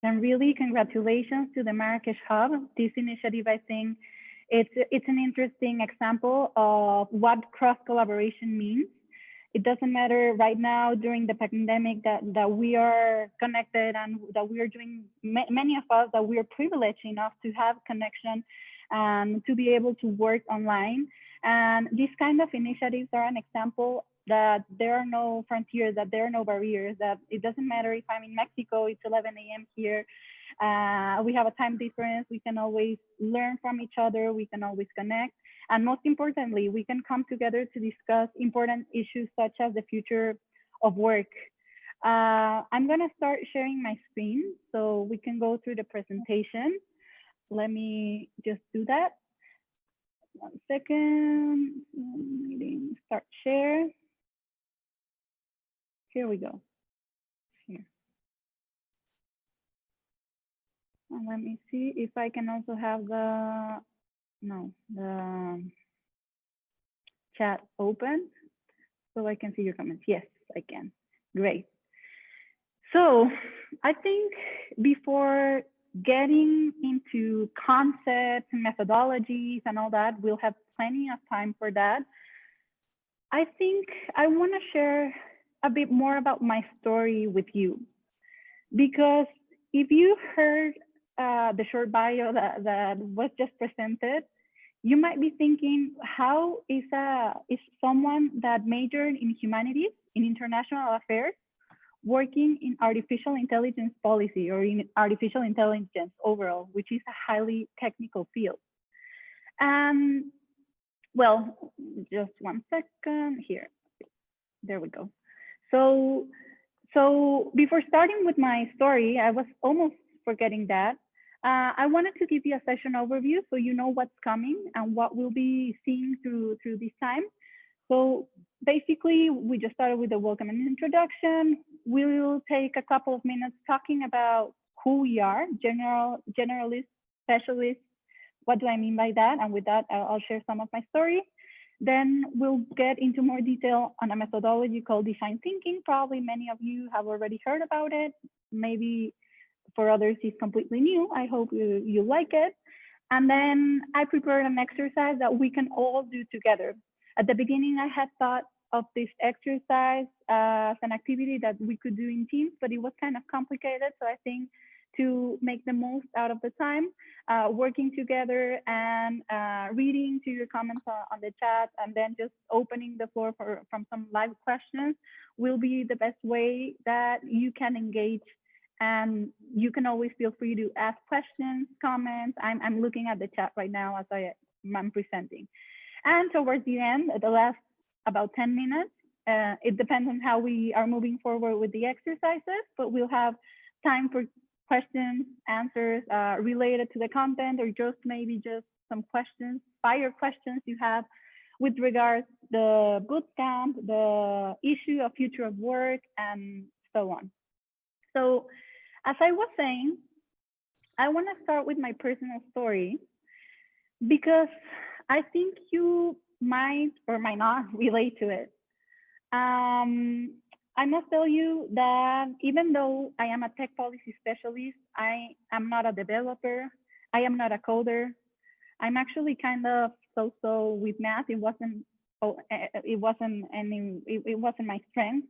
And really, congratulations to the Marrakesh Hub. This initiative, I think, it's an interesting example of what cross collaboration means. It doesn't matter right now during the pandemic that we are connected and that we are doing, many of us that we are privileged enough to have connection and to be able to work online. And these kind of initiatives are an example that there are no frontiers, that there are no barriers, that it doesn't matter if I'm in Mexico, it's 11 a.m. here, we have a time difference, we can always learn from each other, we can always connect. And most importantly, we can come together to discuss important issues such as the future of work. I'm gonna start sharing my screen so we can go through the presentation. Let me just do that. 1 second, meeting, start share. Here we go. Here. And let me see if I can also have the chat open so I can see your comments. Yes, I can. Great. So I think before getting into concepts and methodologies and all that, we'll have plenty of time for that. I think I want to share a bit more about my story with you, because if you heard the short bio that was just presented, you might be thinking, how is someone that majored in humanities, in international affairs, working in artificial intelligence policy or in artificial intelligence overall, which is a highly technical field? Well, just 1 second here. There we go. So before starting with my story, I was almost forgetting that. I wanted to give you a session overview so you know what's coming and what we'll be seeing through this time. So basically, we just started with the welcome and introduction. We'll take a couple of minutes talking about who we are, generalist, specialist. What do I mean by that? And with that, I'll share some of my story. Then we'll get into more detail on a methodology called design thinking. Probably many of you have already heard about it. Maybe for others, it's completely new. I hope you like it. And then I prepared an exercise that we can all do together. At the beginning, I had thought of this exercise as an activity that we could do in teams, but it was kind of complicated. So I think to make the most out of the time, working together and reading to your comments on the chat, and then just opening the floor from some live questions will be the best way that you can engage. And you can always feel free to ask questions, comments. I'm looking at the chat right now as I'm presenting. And towards the end, the last about 10 minutes, it depends on how we are moving forward with the exercises, but we'll have time for questions, answers related to the content, or just maybe just some questions, fire questions you have with regards the bootcamp, the issue of future of work, and so on. So as I was saying, I want to start with my personal story because I think you might or might not relate to it. I must tell you that even though I am a tech policy specialist, I am not a developer. I am not a coder. I'm actually kind of so with math. It wasn't my strength.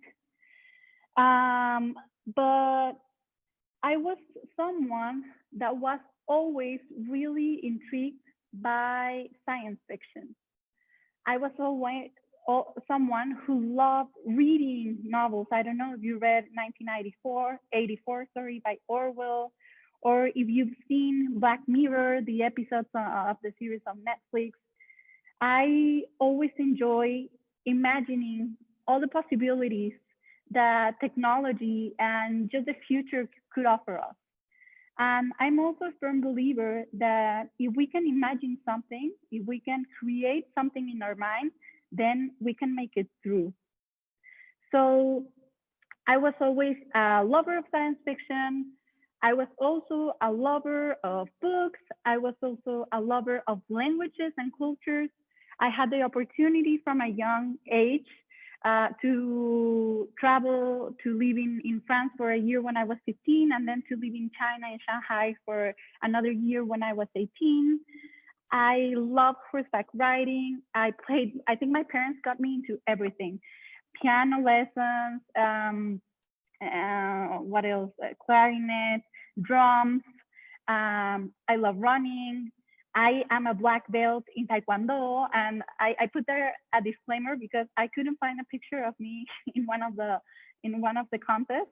But I was someone that was always really intrigued by science fiction. I was always someone who loved reading novels. I don't know if you read 1984, by Orwell, or if you've seen Black Mirror, the episodes of the series on Netflix. I always enjoy imagining all the possibilities that technology and just the future could offer us. And I'm also a firm believer that if we can imagine something, if we can create something in our mind, then we can make it through. So I was always a lover of science fiction. I was also a lover of books. I was also a lover of languages and cultures. I had the opportunity from a young age to travel to live in France for a year when I was 15, and then to live in China and Shanghai for another year when I was 18. I love horseback riding. I think my parents got me into everything: piano lessons, what else? Clarinet, drums. I love running. I am a black belt in Taekwondo, and I put there a disclaimer because I couldn't find a picture of me in one of the contests.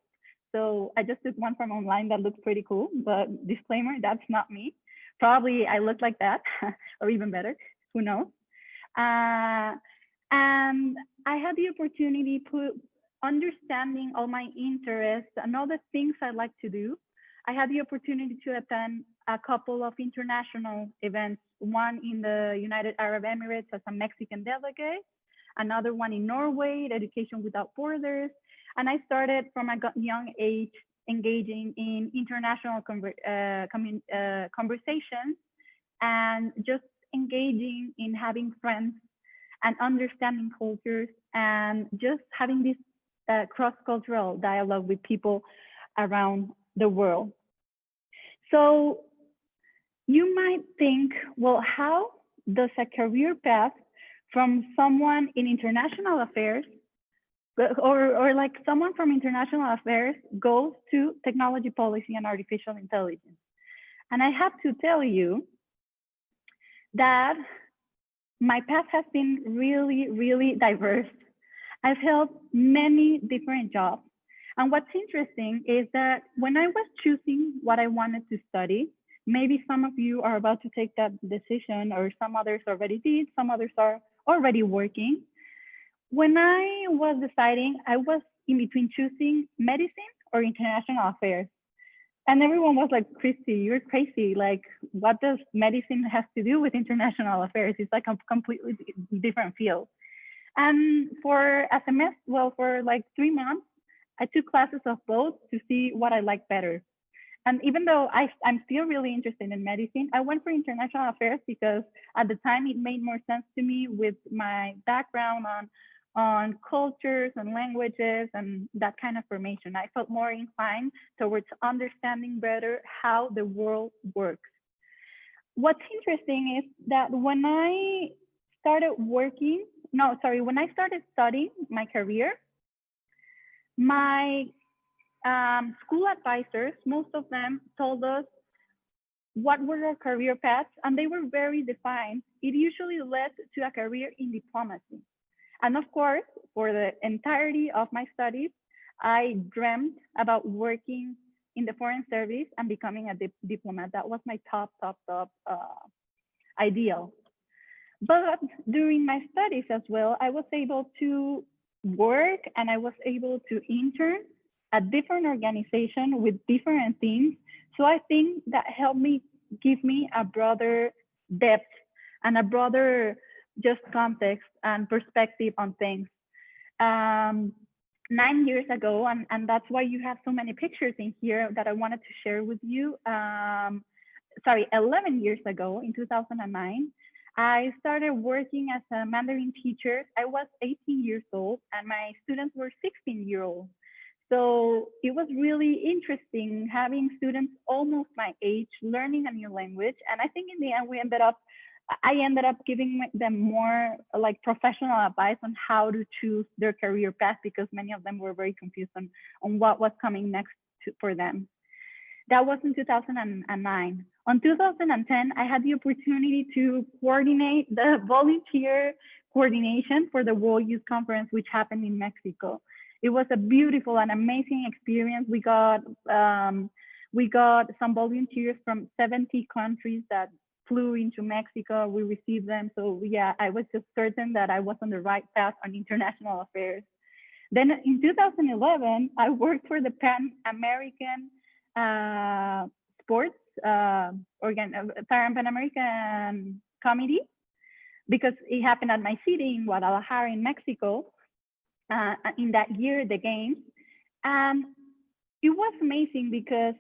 So I just took one from online that looks pretty cool, but disclaimer, that's not me. Probably I look like that, or even better, who knows? Uh, and I had the opportunity to understanding all my interests and all the things I like to do. I had the opportunity to attend a couple of international events, one in the United Arab Emirates as a Mexican delegate, another one in Norway, Education Without Borders. And I started from a young age engaging in international conversations and just engaging in having friends and understanding cultures and just having this cross-cultural dialogue with people around the world. So you might think, well, how does a career path from someone in international affairs or like someone from international affairs goes to technology policy and artificial intelligence? And I have to tell you that my path has been really, really diverse. I've held many different jobs. And what's interesting is that when I was choosing what I wanted to study, maybe some of you are about to take that decision, or some others already did, some others are already working. When I was deciding, I was in between choosing medicine or international affairs. And everyone was like, Christy, you're crazy. Like, what does medicine have to do with international affairs? It's like a completely different field. And for a semester, well, for like 3 months, I took classes of both to see what I like better. And even though I'm still really interested in medicine, I went for international affairs because at the time it made more sense to me with my background on cultures and languages and that kind of formation. I felt more inclined towards understanding better how the world works. What's interesting is that when I started when I started studying my career, my school advisors, most of them told us what were our career paths, and they were very defined. It usually led to a career in diplomacy. And of course, for the entirety of my studies, I dreamt about working in the foreign service and becoming a diplomat. That was my top ideal. But during my studies as well, I was able to work and I was able to intern at different organizations with different themes. So I think that helped me give me a broader depth and a broader just context and perspective on things. 9 years ago, and that's why you have so many pictures in here that I wanted to share with you. 11 years ago, in 2009, I started working as a Mandarin teacher. I was 18 years old and my students were 16-year-olds. So it was really interesting having students almost my age learning a new language. And I think in the end, I ended up giving them more like professional advice on how to choose their career path because many of them were very confused on what was coming next for them. That was in 2009. On 2010, I had the opportunity to coordinate the volunteer coordination for the World Youth Conference, which happened in Mexico. It was a beautiful and amazing experience. We got some volunteers from 70 countries that flew into Mexico. We received them. So yeah, I was just certain that I was on the right path on international affairs. Then in 2011, I worked for the Pan American Sports Pan American Committee because it happened at my city in Guadalajara in Mexico. In that year, the games, and it was amazing because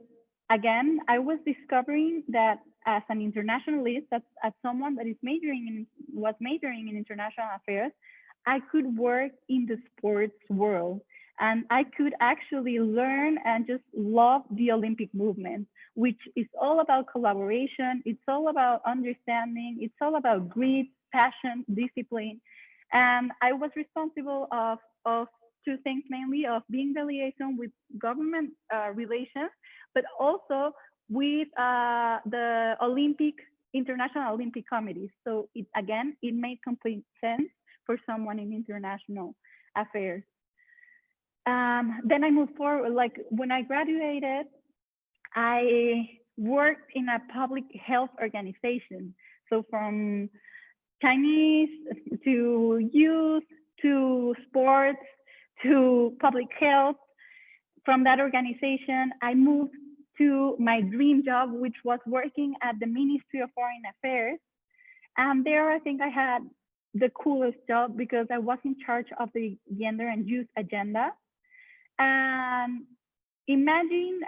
again, I was discovering that as an internationalist, as someone that was majoring in international affairs, I could work in the sports world and I could actually learn and just love the Olympic movement, which is all about collaboration. It's all about understanding. It's all about grit, passion, discipline. And I was responsible of two things mainly of being the liaison with government relations, but also with the International Olympic Committee. So it made complete sense for someone in international affairs. Then I moved forward. Like when I graduated, I worked in a public health organization. So from Chinese to youth to sports to public health. From that organization, I moved to my dream job, which was working at the Ministry of Foreign Affairs. And there, I think I had the coolest job because I was in charge of the gender and youth agenda. And imagine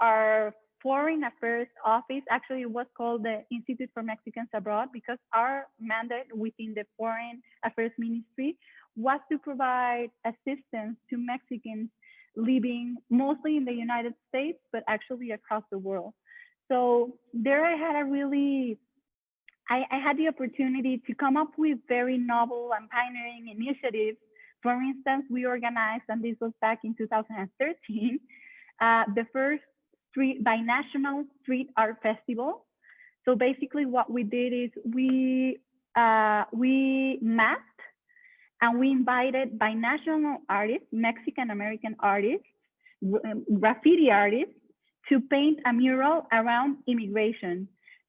our foreign affairs office. Actually, it was called the Institute for Mexicans Abroad because our mandate within the Foreign Affairs Ministry was to provide assistance to Mexicans living mostly in the United States, but actually across the world. So there I had I had the opportunity to come up with very novel and pioneering initiatives. For instance, we organized, and this was back in 2013, the first binational street art festival. So basically what we did is we mapped and we invited binational artists, Mexican American artists, graffiti artists, to paint a mural around immigration.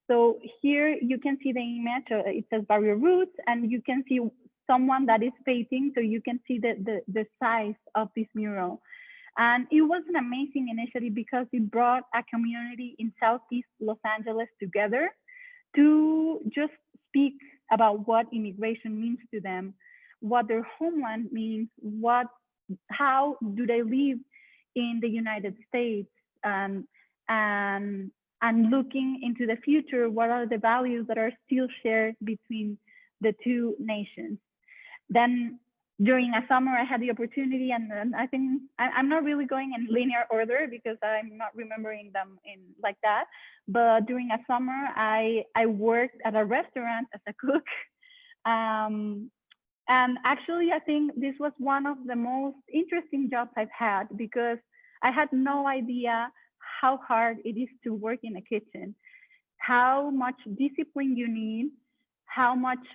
So here you can see the image, it says Barrio Roots, and you can see someone that is painting, so you can see the size of this mural. And it was an amazing initiative because it brought a community in Southeast Los Angeles together to just speak about what immigration means to them, what their homeland means, how do they live in the United States, and looking into the future, what are the values that are still shared between the two nations. Then during a summer, I had the opportunity, and I think I'm not really going in linear order because I'm not remembering them in like that. But during a summer, I worked at a restaurant as a cook. And actually, I think this was one of the most interesting jobs I've had because I had no idea how hard it is to work in a kitchen, how much discipline you need, how much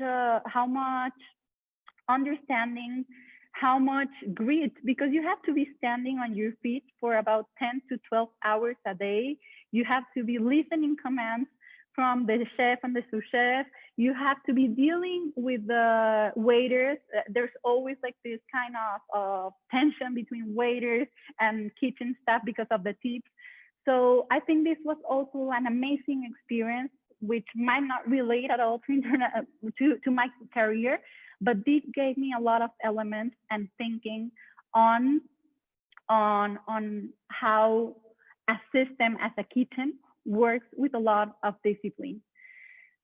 understanding, how much grit, because you have to be standing on your feet for about 10 to 12 hours a day. You have to be listening commands from the chef and the sous chef. You have to be dealing with the waiters. There's always like this kind of tension between waiters and kitchen staff because of the tips. So I think this was also an amazing experience, which might not relate at all to my career, but this gave me a lot of elements and thinking on how a system as a kitchen works with a lot of discipline.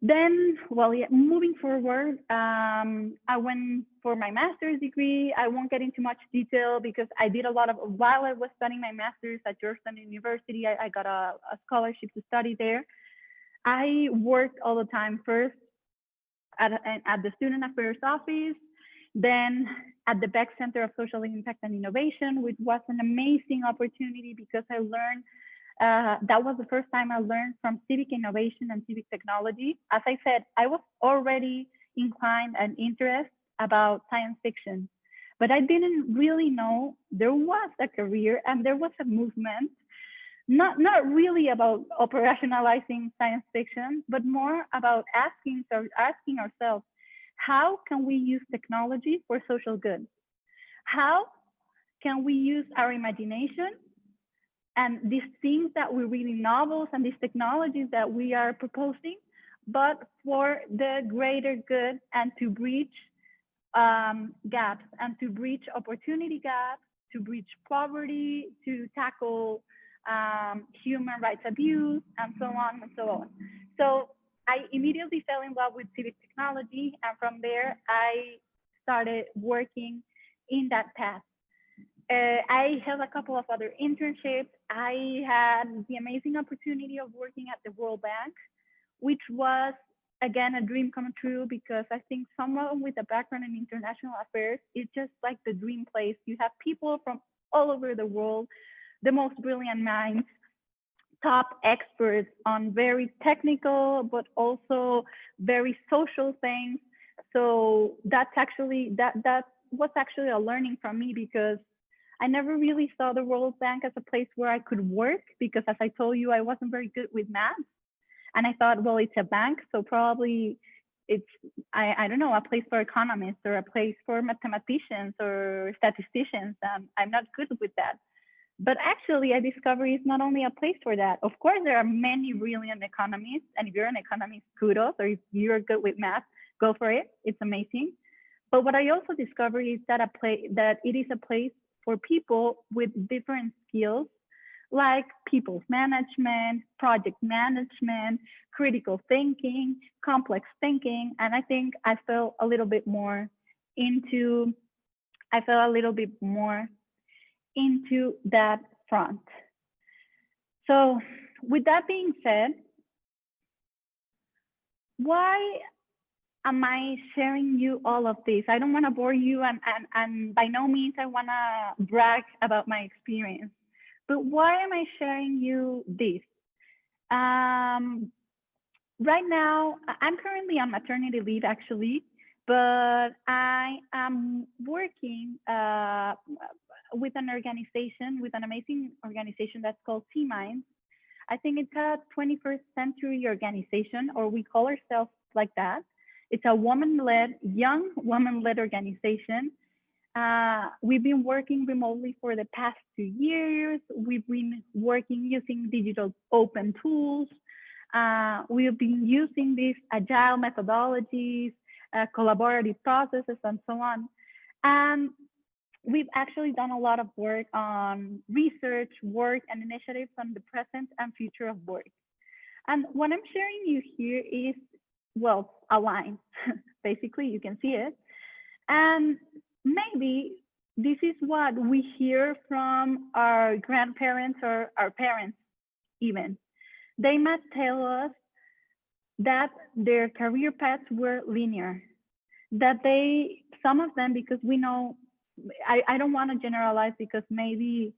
Then, well, yeah, moving forward, I went for my master's degree. I won't get into much detail because I did a lot of, while I was studying my master's at Georgetown University, I got a scholarship to study there. I worked all the time, first at the Student Affairs Office, then at the Beck Center of Social Impact and Innovation, which was an amazing opportunity because I learned, that was the first time I learned from civic innovation and civic technology. As I said, I was already inclined and interested about science fiction, but I didn't really know there was a career and there was a movement, not really about operationalizing science fiction, but more about asking ourselves, how can we use technology for social good? How can we use our imagination and these things that we're reading novels and these technologies that we are proposing, but for the greater good and to bridge gaps and to bridge opportunity gaps, to bridge poverty, to tackle human rights abuse, and so on and so on. So I immediately fell in love with civic technology, and from there I started working in that path. I held a couple of other internships. I had the amazing opportunity of working at the World Bank, which was again a dream come true because I think someone with a background in international affairs is just like the dream place. You have people from all over the world, the most brilliant minds, top experts on very technical but also very social things. So that was actually a learning from me because I never really saw the World Bank as a place where I could work because, as I told you, I wasn't very good with math. And I thought, well, it's a bank, so probably it's, I don't know, a place for economists or a place for mathematicians or statisticians. I'm not good with that. But actually, I discovered it's not only a place for that. Of course, there are many brilliant economists. And if you're an economist, kudos, or if you're good with math, go for it. It's amazing. But what I also discovered is that that it is a place for people with different skills like people's management, project management, critical thinking, complex thinking. And I think into I fell a little bit more into that front. So with that being said, why am I sharing you all of this? I don't want to bore you, and by no means I want to brag about my experience. But why am I sharing you this? Right now, I'm currently on maternity leave, actually, but I am working with an organization, with an amazing organization that's called T-Minds. I think it's a 21st century organization, or we call ourselves like that. It's a young woman-led organization. We've been working remotely for the past 2 years. We've been working using digital open tools. We've been using these agile methodologies, collaborative processes, and so on. And we've actually done a lot of work on research, work, and initiatives on the present and future of work. And what I'm sharing you here is, well, a line. Basically, you can see it. And maybe this is what we hear from our grandparents or our parents even. They might tell us that their career paths were linear, that some of them, because we know, I don't want to generalize because maybe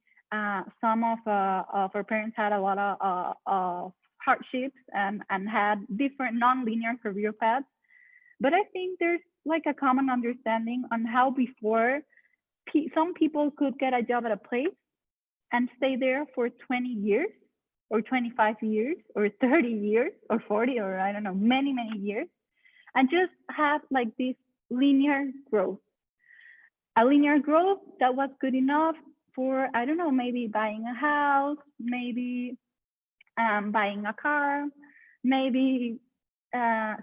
some of our parents had a lot of hardships and had different non-linear career paths. But I think there's like a common understanding on how before some people could get a job at a place and stay there for 20 years or 25 years or 30 years or 40 or I don't know, many, many years, and just have like this linear growth. A linear growth that was good enough for, I don't know, maybe buying a house, maybe buying a car, maybe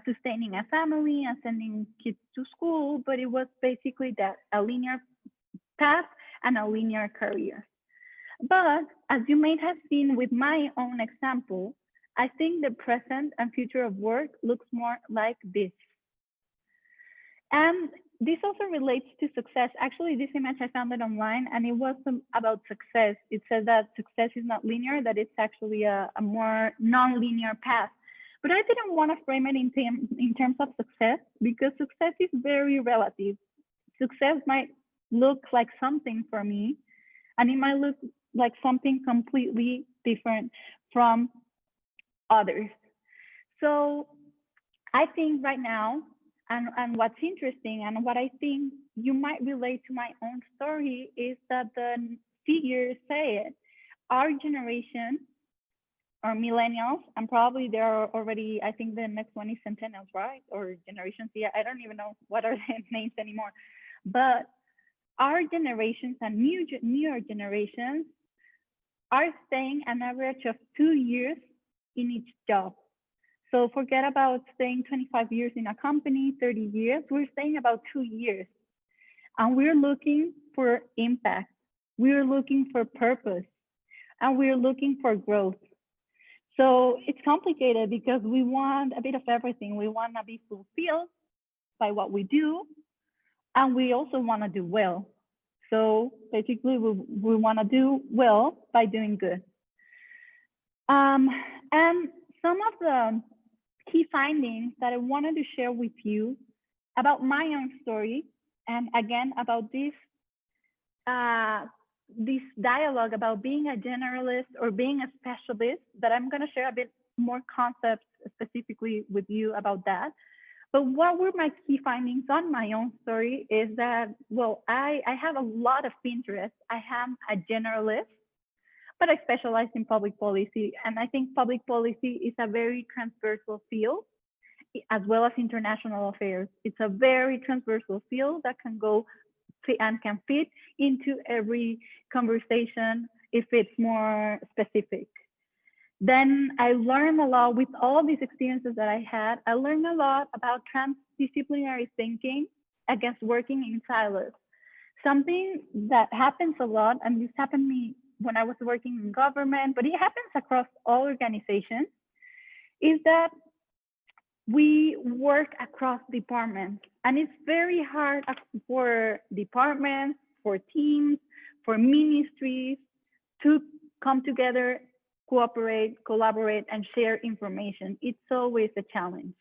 sustaining a family and sending kids to school, but it was basically that, a linear path and a linear career. But as you may have seen with my own example, I think the present and future of work looks more like this. And this also relates to success. Actually, this image, I found it online, and it was about success. It says that success is not linear, that it's actually a more non-linear path. But I didn't want to frame it in terms of success, because success is very relative. Success might look like something for me, and it might look like something completely different from others. So I think right now, and what's interesting and what I think you might relate to my own story is that the figures say it. Our generation, or millennials, and probably there are already, I think the next one is centennials, right? Or Generation Z, I don't even know what are the names anymore. But our generations and newer generations are staying an average of 2 years in each job. So forget about staying 25 years in a company, 30 years, we're staying about 2 years. And we're looking for impact. We're looking for purpose. And we're looking for growth. So it's complicated because we want a bit of everything. We want to be fulfilled by what we do, and we also want to do well. So basically, we want to do well by doing good. Um, and some of the key findings that I wanted to share with you about my own story, and again about uh, this dialogue about being a generalist or being a specialist, that I'm going to share a bit more concepts specifically with you about that. But what were my key findings on my own story is that, well, I have a lot of interest. I am a generalist, but I specialize in public policy. And I think public policy is a very transversal field, as well as international affairs. It's a very transversal field that can go and can fit into every conversation if it's more specific. Then I learned a lot with all these experiences that I had. I learned a lot about transdisciplinary thinking against working in silos. Something that happens a lot, and this happened to me when I was working in government, but it happens across all organizations, is that we work across departments, and it's very hard for departments, for teams, for ministries to come together, cooperate, collaborate, and share information. It's always a challenge.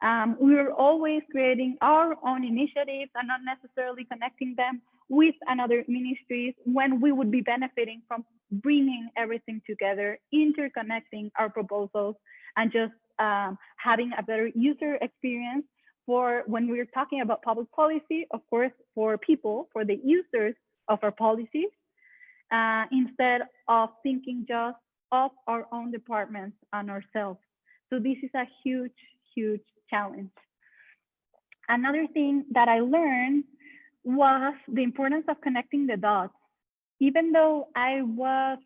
We're always creating our own initiatives and not necessarily connecting them with another ministries when we would be benefiting from bringing everything together, interconnecting our proposals, and just having a better user experience for when we're talking about public policy, of course, for people, for the users of our policies, instead of thinking just of our own departments and ourselves. So this is a huge, huge challenge. Another thing that I learned was the importance of connecting the dots. Even though I was,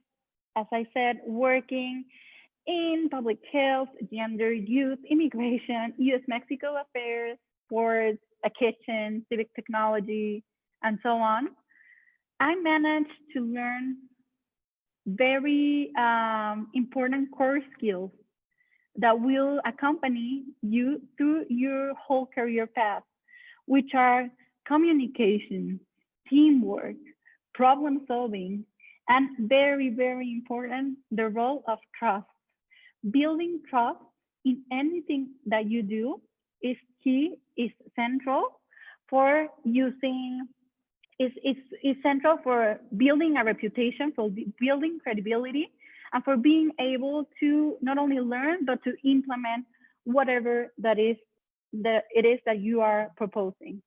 as I said, working in public health, gender, youth, immigration, US-Mexico affairs, sports, a kitchen, civic technology, and so on, I managed to learn very important core skills that will accompany you through your whole career path, which are communication, teamwork, problem solving, and very, very important, the role of trust. Building trust in anything that you do is key, is central for using, is central for building a reputation, for building credibility, and for being able to not only learn, but to implement whatever it is that you are proposing.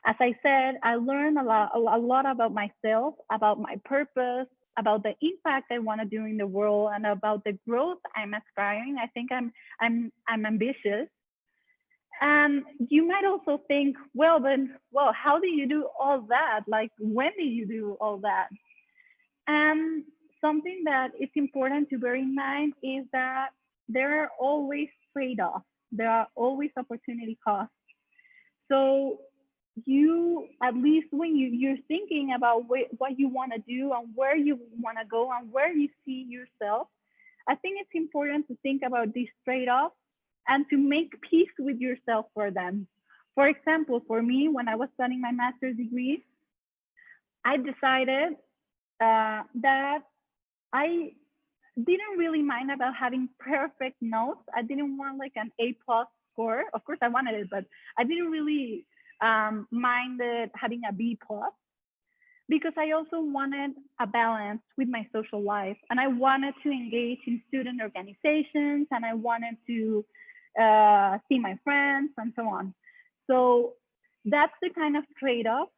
As I said, I learned a lot about myself, about my purpose, about the impact I want to do in the world, and about the growth I'm aspiring. I think I'm ambitious. And you might also think, well, then, well, how do you do all that? Like, when do you do all that? And something that is important to bear in mind is that there are always trade-offs. There are always opportunity costs. So you, at least when you're thinking about what you want to do and where you want to go and where you see yourself, I think it's important to think about these trade-offs and to make peace with yourself for them. For example, for me, when I was studying my master's degree, I decided that I didn't really mind about having perfect notes. I didn't want like an A plus score. Of course, I wanted it, but I didn't really mind it having a B plus, because I also wanted a balance with my social life, and I wanted to engage in student organizations, and I wanted to see my friends and so on. So that's the kind of trade-off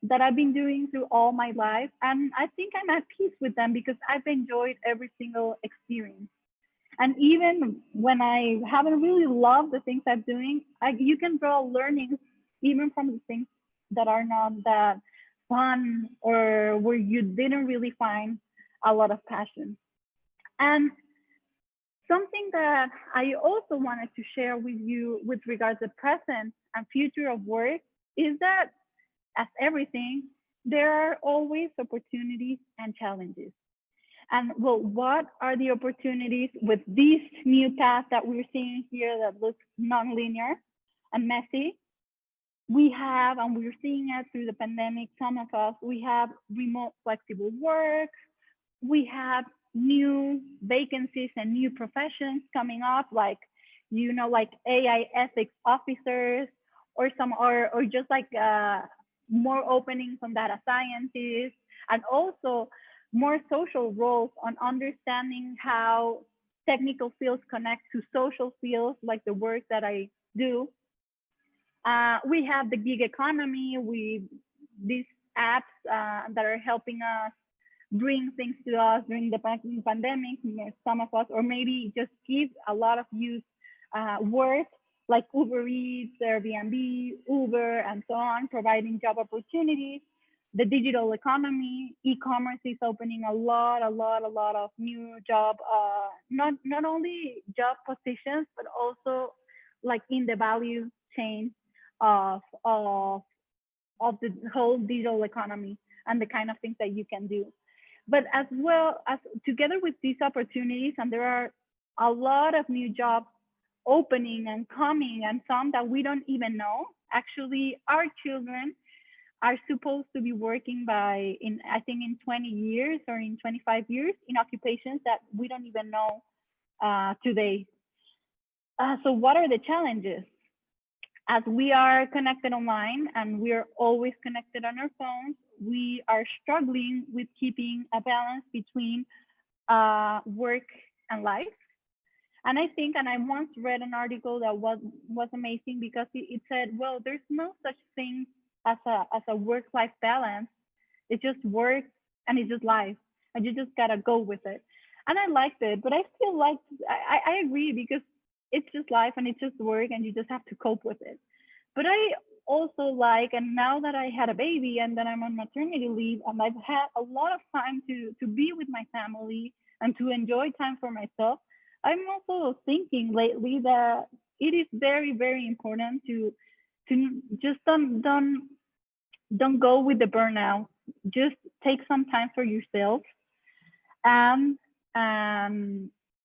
that I've been doing through all my life. And I think I'm at peace with them because I've enjoyed every single experience. And even when I haven't really loved the things I'm doing, you can draw learnings even from the things that are not that fun or where you didn't really find a lot of passion. And something that I also wanted to share with you with regards to present and future of work is that, as everything, there are always opportunities and challenges. And well, what are the opportunities with this new path that we're seeing here that looks nonlinear and messy? We have, and we're seeing it through the pandemic, some of us, we have remote flexible work, we have new vacancies and new professions coming up, like, like AI ethics officers, or or just like more openings on data scientists, and also more social roles on understanding how technical fields connect to social fields, like the work that I do. We have the gig economy with these apps that are helping us bring things to us during the pandemic. Some of us, or maybe just give a lot of youth work, like Uber Eats, Airbnb, Uber, and so on, providing job opportunities. The digital economy, e-commerce is opening a lot of new job, not only job positions, but also like in the value chain of the whole digital economy and the kind of things that you can do. But as well as together with these opportunities, and there are a lot of new jobs opening and coming, and some that we don't even know. Actually, our children are supposed to be working I think in 20 years or in 25 years in occupations that we don't even know today. So what are the challenges? As we are connected online and we are always connected on our phones, we are struggling with keeping a balance between work and life. And I think, and I once read an article that was amazing, because it said, well, there's no such thing as a work-life balance. It's just work and it's just life, and you just gotta go with it. And I liked it, but I feel like I agree, because it's just life and it's just work and you just have to cope with it. But I also like, and now that I had a baby and then I'm on maternity leave, and I've had a lot of time to be with my family and to enjoy time for myself, I'm also thinking lately that it is very important to just don't go with the burnout. Just take some time for yourself. And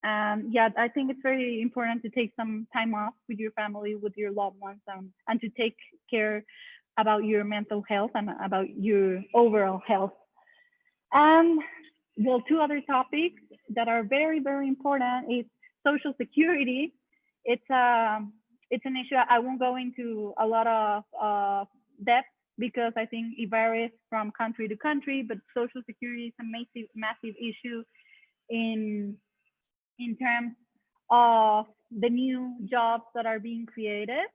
yeah, I think it's very important to take some time off with your family, with your loved ones, and to take care about your mental health and about your overall health. And well, two other topics that are very important is social security. It's it's an issue I won't go into a lot of depth, because I think it varies from country to country. But social security is a massive issue in terms of the new jobs that are being created.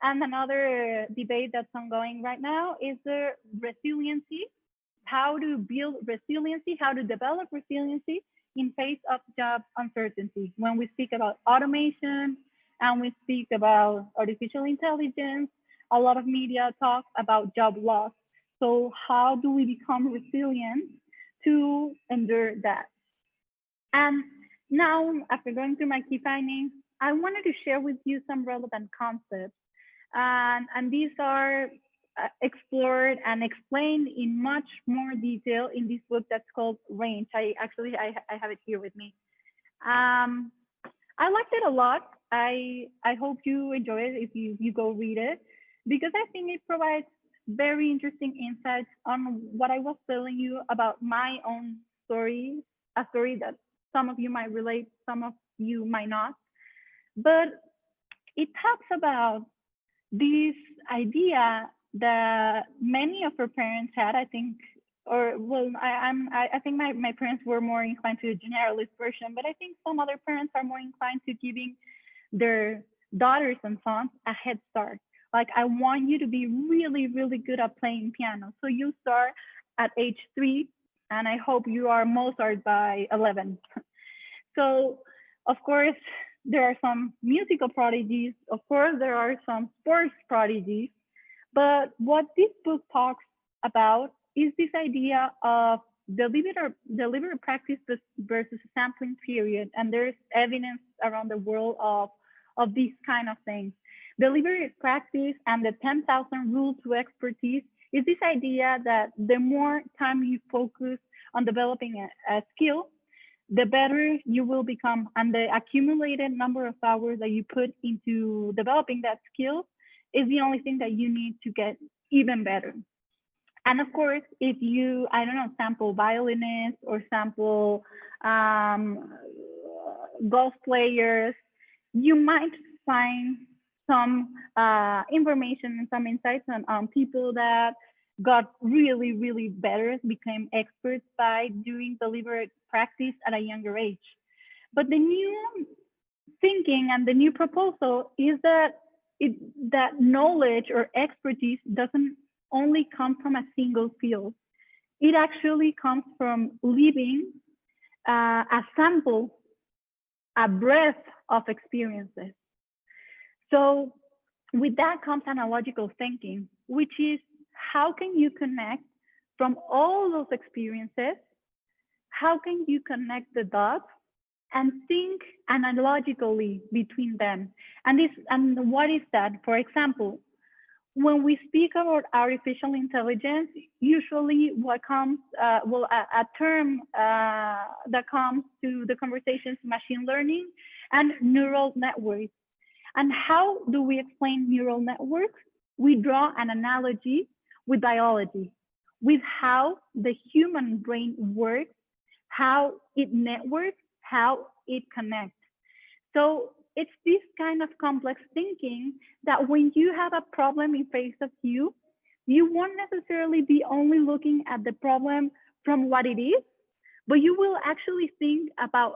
And another debate that's ongoing right now is the resiliency, how to build resiliency, how to develop resiliency in face of job uncertainty. When we speak about automation and we speak about artificial intelligence, a lot of media talks about job loss. So how do we become resilient to endure that? And now, after going through my key findings, I wanted to share with you some relevant concepts. And these are explored and explained in much more detail in this book that's called Range. I have it here with me. I liked it a lot. I hope you enjoy it if you go read it, because I think it provides very interesting insights on what I was telling you about my own story, a story that some of you might relate, some of you might not. But it talks about this idea that many of our parents had, I think, or well, I think my parents were more inclined to the generalist version, but I think some other parents are more inclined to giving their daughters and sons a head start. Like, I want you to be really good at playing piano. So you start at age 3, and I hope you are Mozart by 11. So, of course, there are some musical prodigies. Of course, there are some sports prodigies. But what this book talks about is this idea of deliberate practice versus a sampling period. And there's evidence around the world of these kind of things. Deliberate practice and the 10,000 rule to expertise is this idea that the more time you focus on developing a skill, the better you will become. And the accumulated number of hours that you put into developing that skill is the only thing that you need to get even better. And of course, if you, I don't know, sample violinists or sample golf players, you might find some information and some insights on people that got really, really better, became experts by doing deliberate practice at a younger age. But the new thinking and the new proposal is that that knowledge or expertise doesn't only come from a single field. It actually comes from living a sample, a breadth of experiences. So with that comes analogical thinking, which is how can you connect from all those experiences? How can you connect the dots and think analogically between them? And what is that? For example, when we speak about artificial intelligence, usually what comes, a term that comes to the conversation is machine learning and neural networks. And how do we explain neural networks? We draw an analogy with biology, with how the human brain works, how it networks, how it connects. So it's this kind of complex thinking that when you have a problem in face of you, you won't necessarily be only looking at the problem from what it is, but you will actually think about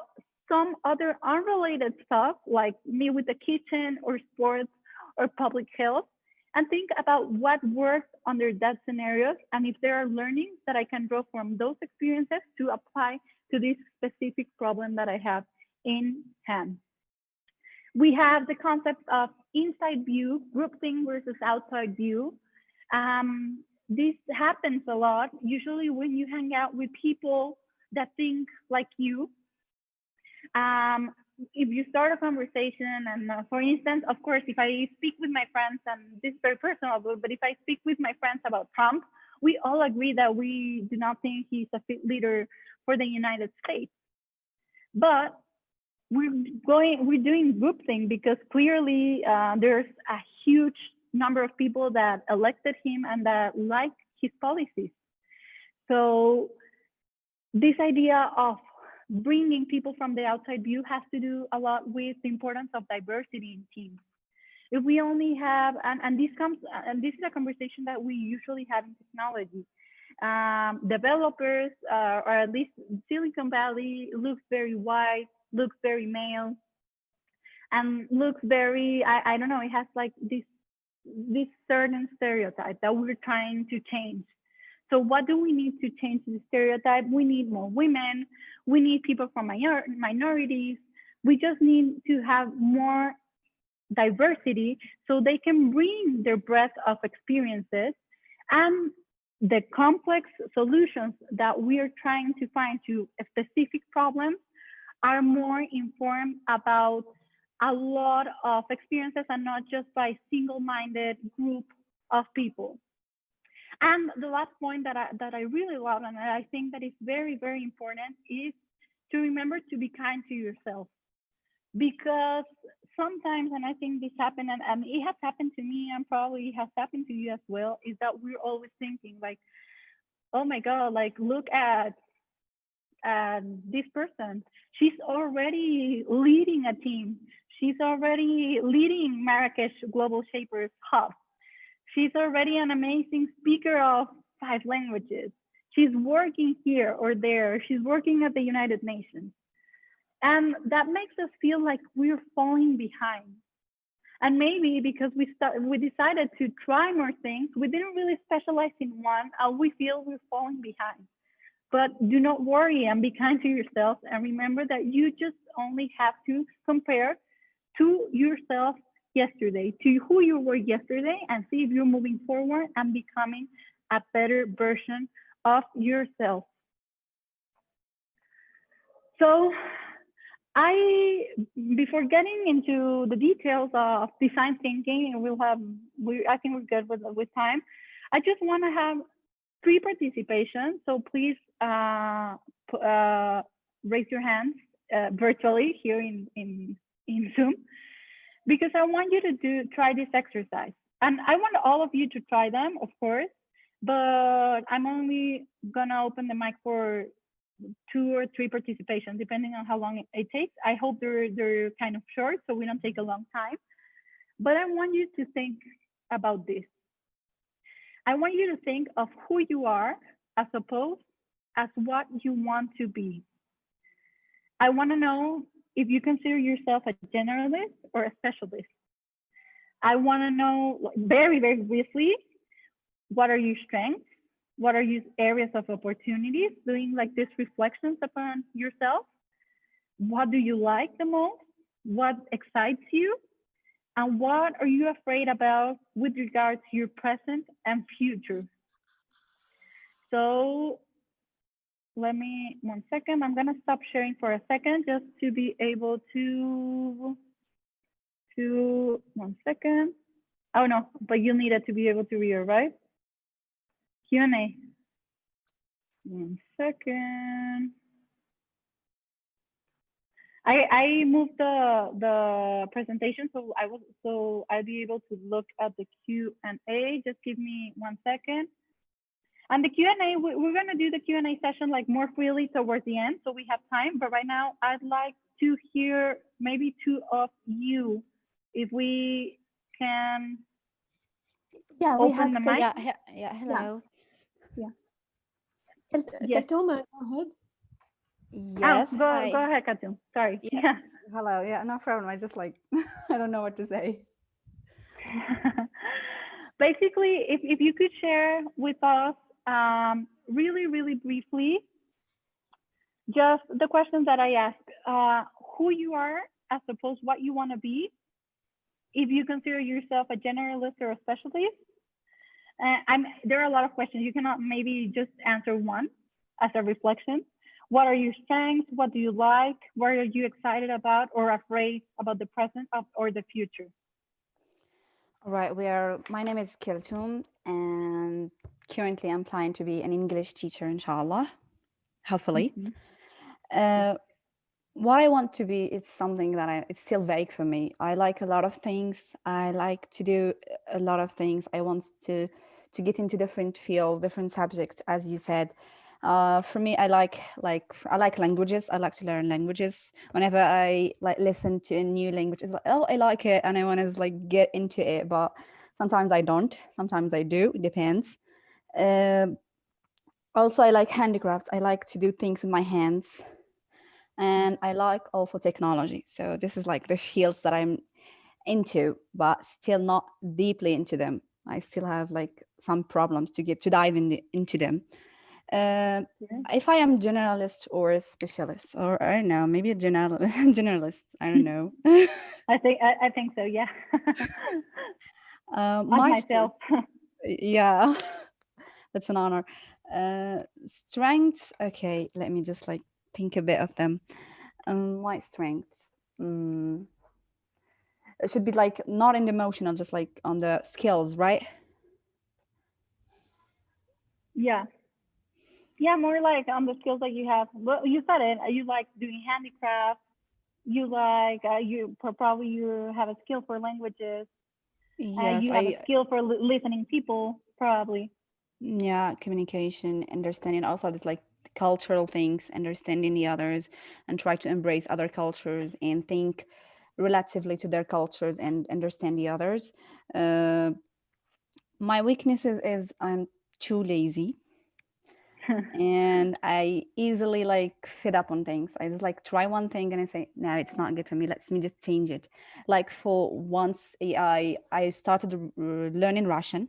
some other unrelated stuff, like me with the kitchen or sports or public health, and think about what works under that scenario and if there are learnings that I can draw from those experiences to apply to this specific problem that I have in hand. We have the concept of inside view, groupthink versus outside view. This happens a lot, usually when you hang out with people that think like you. If you start a conversation, and for instance, of course, if I speak with my friends, and this is very personal, but if I speak with my friends about Trump, we all agree that we do not think he's a fit leader for the United States. But we're doing groupthink because clearly there's a huge number of people that elected him and that like his policies. So this idea of bringing people from the outside view has to do a lot with the importance of diversity in teams. If we only have, and this is a conversation that we usually have in technology. Developers, or at least Silicon Valley, looks very white, looks very male, and looks very, I don't know, it has like this certain stereotype that we're trying to change. So what do we need to change the stereotype? We need more women. We need people from minorities. We just need to have more diversity so they can bring their breadth of experiences and the complex solutions that we are trying to find to specific problems are more informed about a lot of experiences and not just by single-minded group of people. And the last point that I really love and I think that is very, very important is to remember to be kind to yourself. Because sometimes, and I think this happened, and it has happened to me and probably has happened to you as well, is that we're always thinking like, oh my God, like look at this person. She's already leading a team. She's already leading Marrakesh Global Shapers Hub. She's already an amazing speaker of 5 languages. She's working here or there. She's working at the United Nations. And that makes us feel like we're falling behind. And maybe because we decided to try more things, we didn't really specialize in one, and we feel we're falling behind. But do not worry and be kind to yourself. And remember that you just only have to compare to yourself yesterday, to who you were yesterday, and see if you're moving forward and becoming a better version of yourself. So before getting into the details of design thinking, I think we're good with time. I just want to have 3 participation. So please raise your hands virtually here in Zoom, because I want you to try this exercise. And I want all of you to try them, of course, but I'm only gonna open the mic for 2 or 3 participation, depending on how long it takes. I hope they're kind of short, so we don't take a long time. But I want you to think about this. I want you to think of who you are as opposed as what you want to be. I want to know if you consider yourself a generalist or a specialist. I want to know very, very briefly, what are your strengths? What are your areas of opportunities? Doing like this reflections upon yourself. What do you like the most? What excites you? And what are you afraid about with regard to your present and future? So let me, 1 second. I'm gonna stop sharing for a second just to be able to 1 second. Oh no, but you needed to be able to read, right? Q&A. 1 second. I moved the presentation so I'll be able to look at the Q&A. Just give me 1 second. And the Q&A, we're gonna do the Q&A session like more freely towards the end, so we have time. But right now, I'd like to hear maybe 2 of you, if we can. Yeah, we have the mic. Yeah, hello. Yeah. Yes. Kaltoum, go ahead. Yes. Go ahead, Kaltoum. Sorry. Yeah. Hello. Yeah, no problem. I just like I don't know what to say. Basically, if you could share with us really, really briefly, just the questions that I asked, who you are as opposed what you want to be, if you consider yourself a generalist or a specialist. There are a lot of questions. You cannot maybe just answer one as a reflection. What are your strengths? What do you like? What are you excited about or afraid about the present or the future? All right. My name is Kaltoum, and currently I'm planning to be an English teacher, inshallah, hopefully. What I want to be, it's something that it's still vague for me. I like a lot of things. I like to do a lot of things. I want to get into different fields, different subjects, as you said. For me, I like languages. I like to learn languages. Whenever I listen to a new language, it's like, oh, I like it, and I want to like get into it. But sometimes I don't. Sometimes I do. It depends. Also, I like handicrafts. I like to do things with my hands. And I like also technology. So this is like the fields that I'm into, but still not deeply into them. I still have like some problems to dive into them. If I am generalist or a specialist, or I don't know, maybe a generalist. I don't know. I think so. Yeah. Myself. Yeah, that's an honor. Strengths. Okay, let me just like think a bit of them. My strengths. It should be like not in the emotional, just like on the skills, right? Yeah, more like on the skills that you have. Well, you said it. You like doing handicraft. You like you have a skill for languages. Yes, you have a skill for listening people, probably. Yeah, communication, understanding. Also, it's like cultural things, understanding the others, and try to embrace other cultures and think relatively to their cultures and understand the others. My weaknesses is I'm too lazy. And I easily like fed up on things. I just like try one thing and I say, no, it's not good for me. Let me just change it. Like for once, I started learning Russian.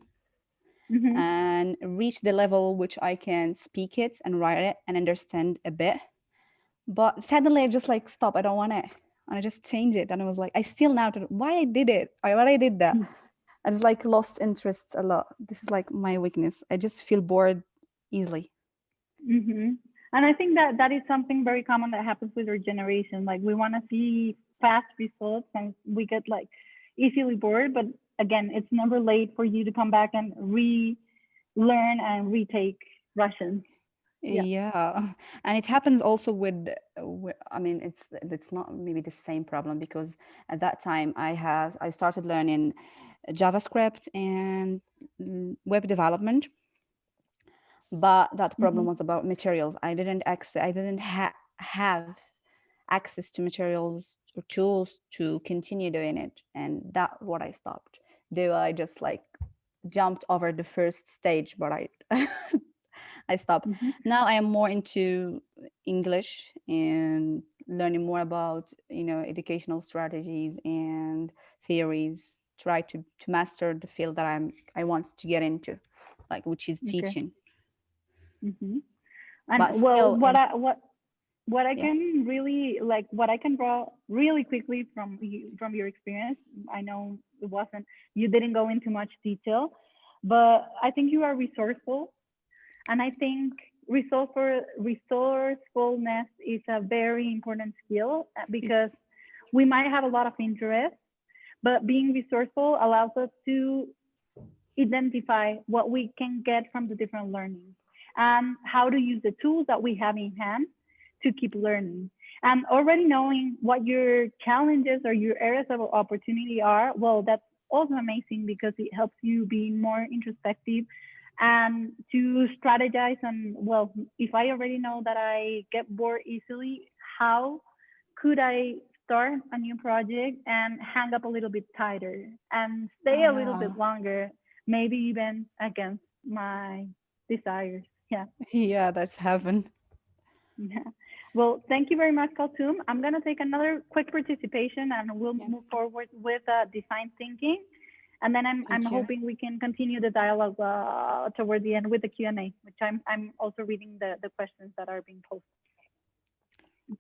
And reach the level which I can speak it and write it and understand a bit. But suddenly I just like stop. I don't want it. And I just change it. And I was like, I still now why I did it. Why I did that. I just like lost interest a lot. This is like my weakness. I just feel bored easily. And I think that is something very common that happens with our generation. Like we want to see fast results and we get like easily bored, but again, it's never late for you to come back and learn and retake Russian. Yeah. Yeah, and it happens also I mean, it's not maybe the same problem because at that time I started learning JavaScript and web development, but that problem Hmm. was about materials. I didn't have access to materials or tools to continue doing it, and that what I stopped. Though I just like jumped over the first stage, but I I stopped. Hmm. Now I am more into English and learning more about, educational strategies and theories. Try to master the field that I want to get into, like which is Okay. teaching. Hmm. And But well, still, in what I yeah, can really like, what I can draw really quickly from from your experience. I know it wasn't, you didn't go into much detail, but I think you are resourceful, and I think resourcefulness is a very important skill because we might have a lot of interest, but being resourceful allows us to identify what we can get from the different learnings and how to use the tools that we have in hand to keep learning. And already knowing what your challenges or your areas of opportunity are, well, that's also amazing because it helps you be more introspective and to strategize. And well, if I already know that I get bored easily, how could I start a new project and hang up a little bit tighter and stay a little yeah, bit longer, maybe even against my desires? Yeah. yeah, that's heaven. Yeah. Well, thank you very much, Kaltum. I'm going to take another quick participation and we'll Yeah, move forward with design thinking. And then I'm thank you. hoping we can continue the dialogue toward the end with the Q&A, which I'm also reading the questions that are being posted.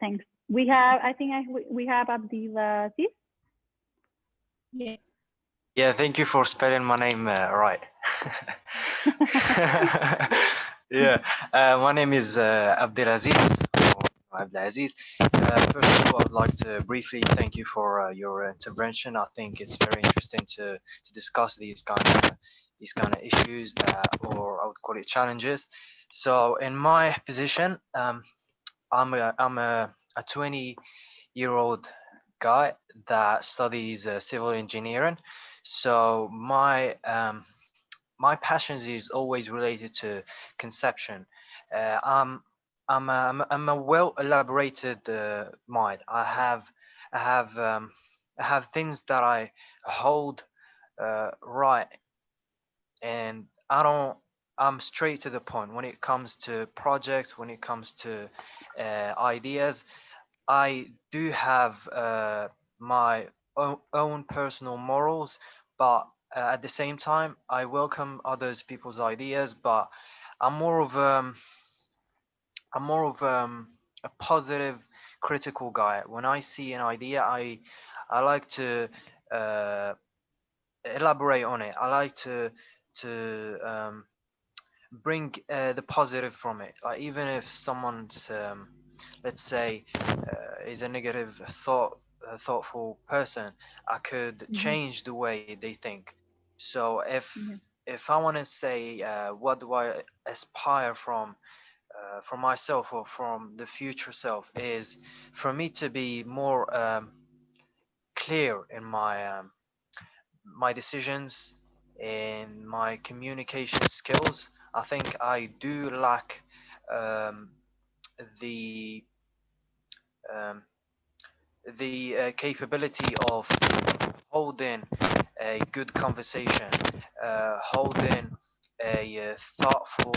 Thanks. We have, I think we have Abdulaziz. Yes. Yeah, thank you for spelling my name right. Yeah, my name is Abdelaziz, or Abdelaziz. First of all, I'd like to briefly thank you for your intervention. I think it's very interesting to discuss these kind of issues that, or I would call it challenges. So, in my position, I'm a 20-year-old guy that studies civil engineering. So my passions is always related to conception. Uh, I'm I'm a well elaborated mind. I have things that I hold right, and I'm straight to the point when it comes to projects, when it comes to ideas. I do have my own personal morals, but at the same time, I welcome others people's ideas. But I'm more of I'm more of a positive, critical guy. When I see an idea, I like to uh, elaborate on it. I like to bring the positive from it. Like even if someone's, let's say, is a negative thoughtful person, I could Hmm. change the way they think. So Yeah. if I want to say what do I aspire from myself or from the future self, is for me to be more clear in my decisions, in my communication skills. I think I do lack um, the um, capability of holding a good conversation, holding a thoughtful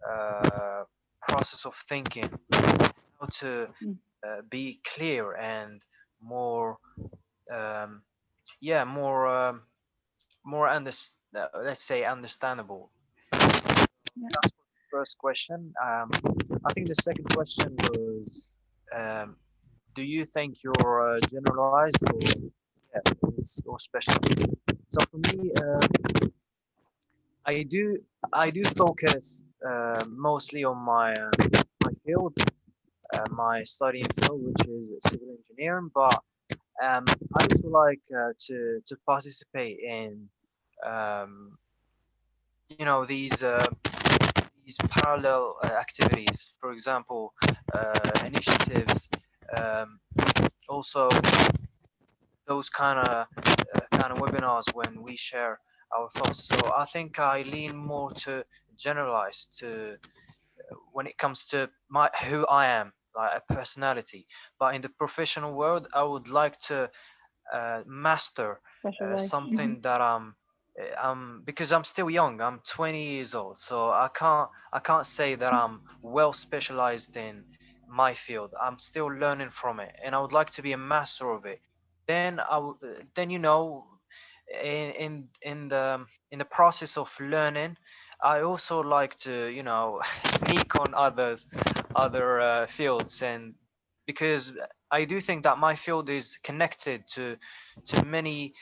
uh, process of thinking, how to Mm. be clear and more, um, yeah, more let's say understandable. Yeah. That's for the first question. I think the second question was, um, do you think you're generalized or, yeah, or special? So for me, I do I do focus mostly on my field, my studying field, which is civil engineering. But I also like to participate in um, you know, these parallel activities, for example, initiatives, um, also those kind of webinars when we share our thoughts. So I think I lean more to generalize to when it comes to my who I am, like a personality. But in the professional world, I would like to master Specialized. something that because I'm still young. I'm 20 years old, so I can't say that I'm well specialized in my field. I'm still learning from it, and I would like to be a master of it. Then then in the process of learning, I also like to sneak on other fields, and because I do think that my field is connected to many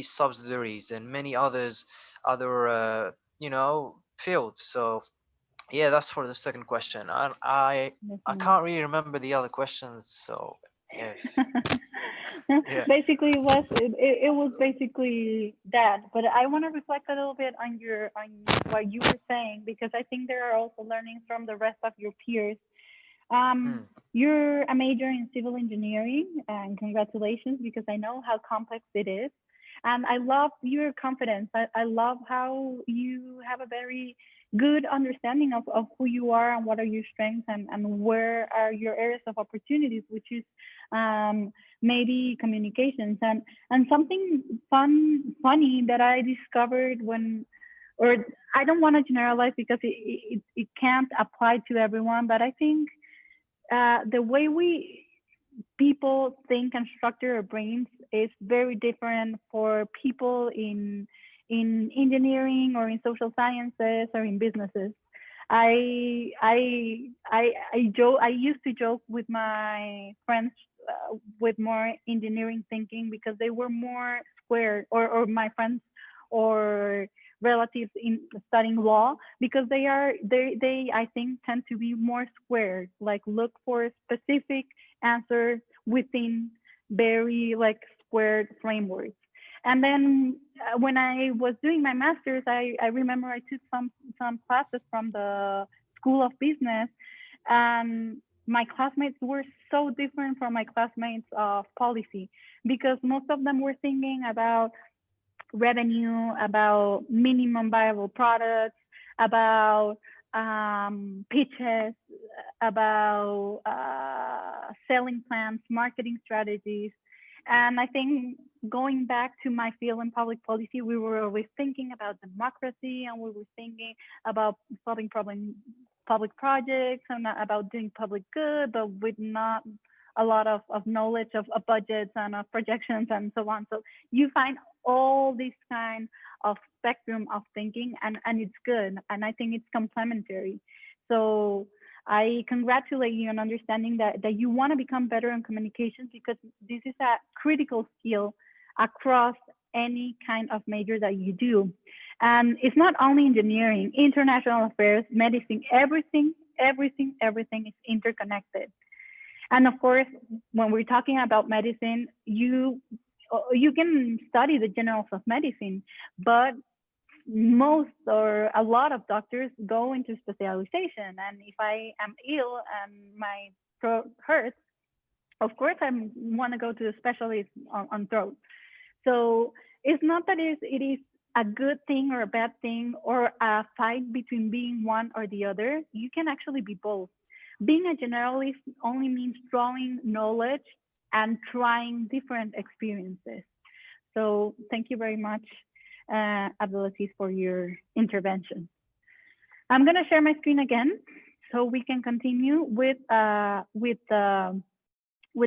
subsidiaries and many other fields. So yeah, that's for the second question. I Definitely. can't really remember the other questions. So if yeah. Basically, it was basically that. But I want to reflect a little bit on what you were saying, because I think there are also learnings from the rest of your peers. Hmm. You're a major in civil engineering, and congratulations, because I know how complex it is. And I love your confidence. I love how you have a very good understanding of who you are and what are your strengths, and where are your areas of opportunities, which is um, maybe communications. And something funny that I discovered when, or I don't want to generalize because it can't apply to everyone, but I think the way we people think and structure our brains is very different for people in engineering or in social sciences or in businesses. I used to joke with my friends with more engineering thinking, because they were more squared, or my friends or relatives in studying law, because they I think tend to be more squared, like look for specific answers within very like squared frameworks. And then when I was doing my master's, I remember I took some classes from the School of Business, and my classmates were so different from my classmates of policy, because most of them were thinking about revenue, about minimum viable products, about pitches, about selling plans, marketing strategies. And I think going back to my field in public policy, we were always thinking about democracy, and we were thinking about solving public projects, and about doing public good, but with not a lot of knowledge of budgets and of projections and so on. So you find all this kind of spectrum of thinking, and it's good, and I think it's complementary. So I congratulate you on understanding that you want to become better in communications, because this is a critical skill across any kind of major that you do. And it's not only engineering, international affairs, medicine, everything is interconnected. And of course, when we're talking about medicine, you can study the generals of medicine, but most or a lot of doctors go into specialization. And if I am ill and my throat hurts, of course I want to go to a specialist on throat. So it's not that it is a good thing or a bad thing, or a fight between being one or the other. You can actually be both. Being a generalist only means drawing knowledge and trying different experiences. So thank you very much, Abdulaziz, for your intervention. I'm going to share my screen again so we can continue with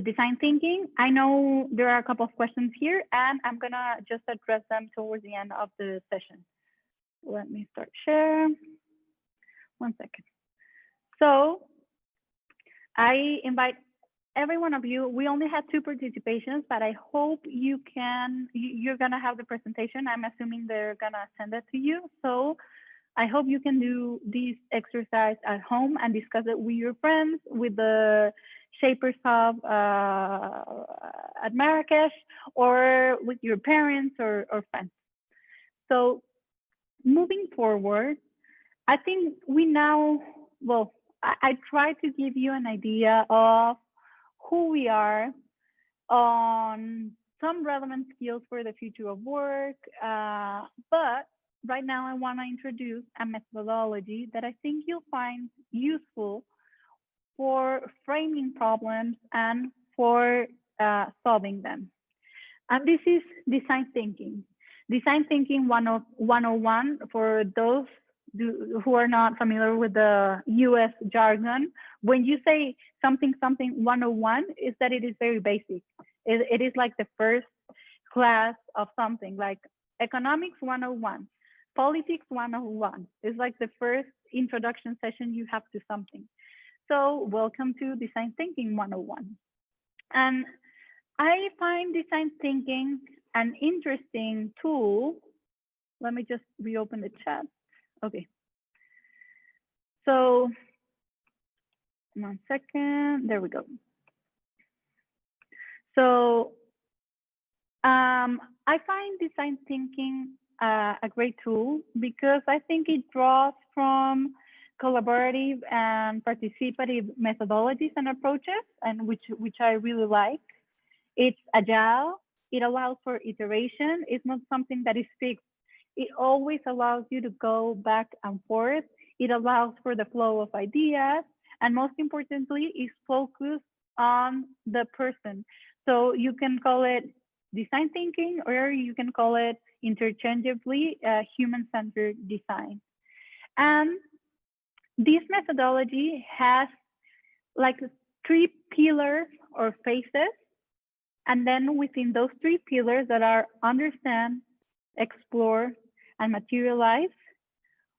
design thinking. I know there are a couple of questions here, and I'm going to just address them towards the end of the session. Let me start share. 1 second. So I invite every one of you. We only had 2 participations, but I hope you're going to have the presentation. I'm assuming they're going to send it to you. So I hope you can do this exercise at home and discuss it with your friends, with the Shapers Hub at Marrakesh, or with your parents or friends. So moving forward, I think we now, well, I try to give you an idea of who we are, on some relevant skills for the future of work. But right now, I want to introduce a methodology that I think you'll find useful for framing problems and for solving them. And this is design thinking. Design thinking 101 for those who are not familiar with the US jargon. When you say something 101, is that it is very basic. It is like the first class of something, like economics 101, politics 101. It's like the first introduction session you have to something. So welcome to design thinking 101. And I find design thinking an interesting tool. Let me just reopen the chat. Okay. So 1 second, there we go. So I find design thinking a great tool because I think it draws from collaborative and participative methodologies and approaches, and which I really like. It's agile. It allows for iteration. It's not something that is fixed. It always allows you to go back and forth. It allows for the flow of ideas, and most importantly, is focused on the person. So you can call it design thinking, or you can call it interchangeably human-centered design. And this methodology has like 3 pillars or phases. And then within those 3 pillars that are understand, explore, and materialize,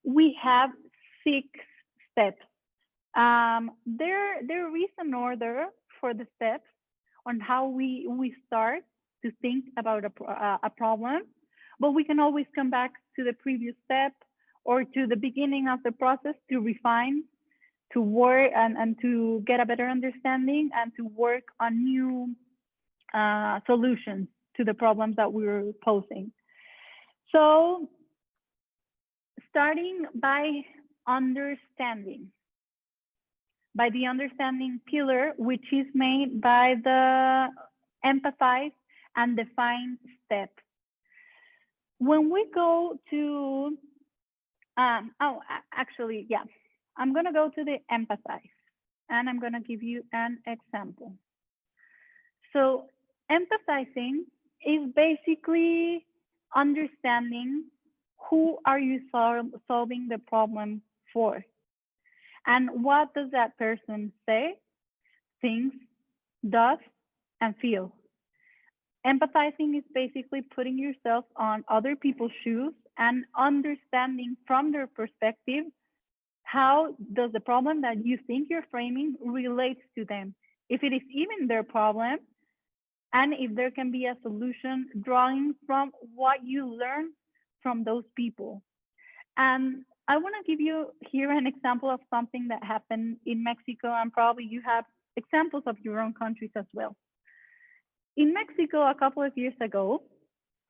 we have 6 steps. There is an order for the steps on how we start to think about a problem, but we can always come back to the previous step or to the beginning of the process to refine, to work and to get a better understanding and to work on new solutions to the problems that we're posing. So starting by understanding, by the understanding pillar, which is made by the empathize and define step. When we go to, actually, yeah, I'm gonna go to the empathize and I'm gonna give you an example. So empathizing is basically understanding who are you solving the problem for, and what does that person say, thinks, does, and feel. Empathizing is basically putting yourself on other people's shoes and understanding from their perspective how does the problem that you think you're framing relates to them, if it is even their problem, and if there can be a solution drawing from what you learn from those people. And I want to give you here an example of something that happened in Mexico, and probably you have examples of your own countries as well. In Mexico, a couple of years ago,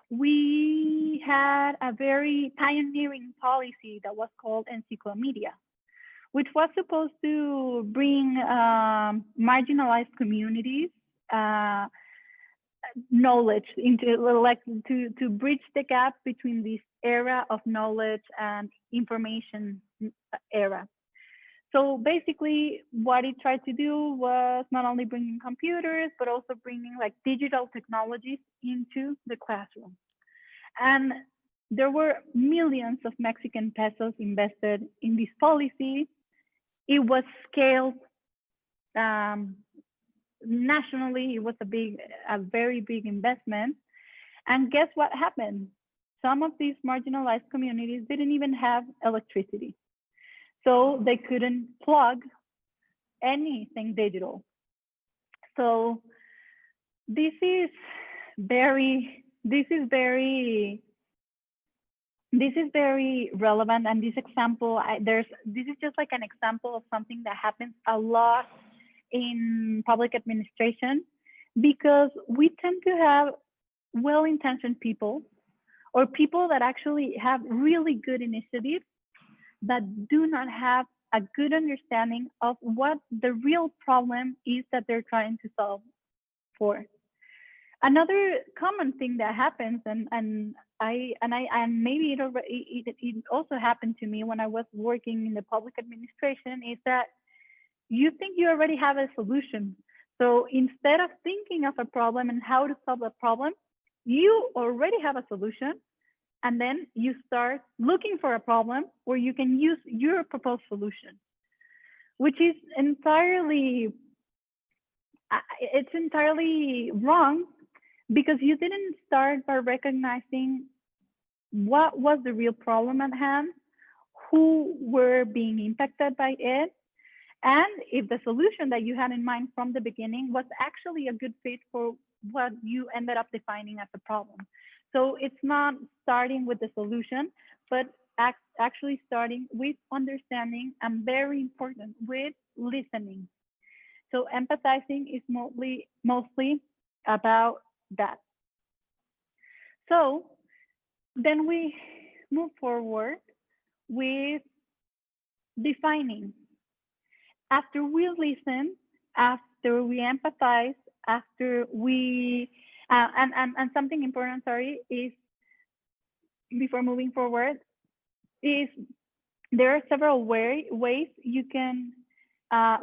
we had a very pioneering policy that was called Encyclomedia, which was supposed to bring marginalized communities knowledge into, like, to bridge the gap between this era of knowledge and information era. So basically what it tried to do was not only bringing computers, but also bringing like digital technologies into the classroom. And there were millions of Mexican pesos invested in this policy. It was scaled nationally. It was a very big investment. And guess what happened? Some of these marginalized communities didn't even have electricity. So they couldn't plug anything digital. So this is very relevant. And this example, this is just like an example of something that happens a lot in public administration, because we tend to have well-intentioned people or people that actually have really good initiatives but do not have a good understanding of what the real problem is that they're trying to solve for. Another common thing that happens, and maybe it also happened to me when I was working in the public administration, is that you think you already have a solution. So instead of thinking of a problem and how to solve a problem, you already have a solution, and then you start looking for a problem where you can use your proposed solution, which is entirely wrong, because you didn't start by recognizing what was the real problem at hand, who were being impacted by it, and if the solution that you had in mind from the beginning was actually a good fit for what you ended up defining as a problem. So it's not starting with the solution, but actually starting with understanding, and very important, with listening. So empathizing is mostly about that. So then we move forward with defining. After we listen, after we empathize, after we, and something important, sorry, is before moving forward, is there are several ways you can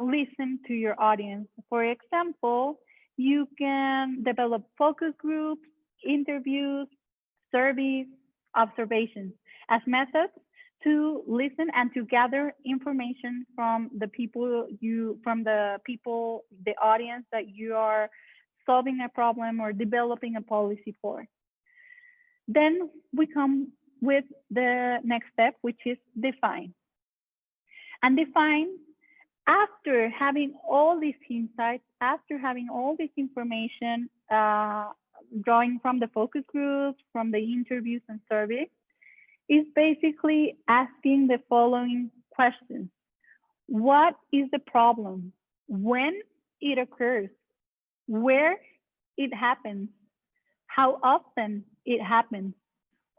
listen to your audience. For example, you can develop focus groups, interviews, surveys, observations as methods to listen and to gather information from the audience that you are solving a problem or developing a policy for. Then we come with the next step, which is define. And define, after having all these insights, after having all this information, drawing from the focus groups, from the interviews and surveys, is basically asking the following questions. What is the problem? When it occurs? Where it happens? How often it happens?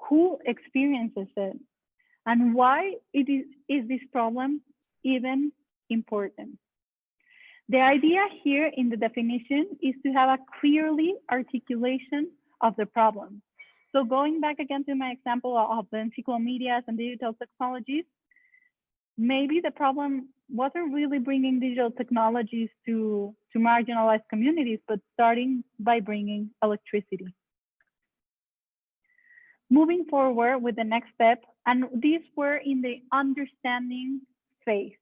Who experiences it? And why is this problem even important? The idea here in the definition is to have a clearly articulation of the problem. So going back again to my example of the encyclomedias and digital technologies, maybe the problem wasn't really bringing digital technologies to marginalized communities, but starting by bringing electricity. Moving forward with the next step, and these were in the understanding phase.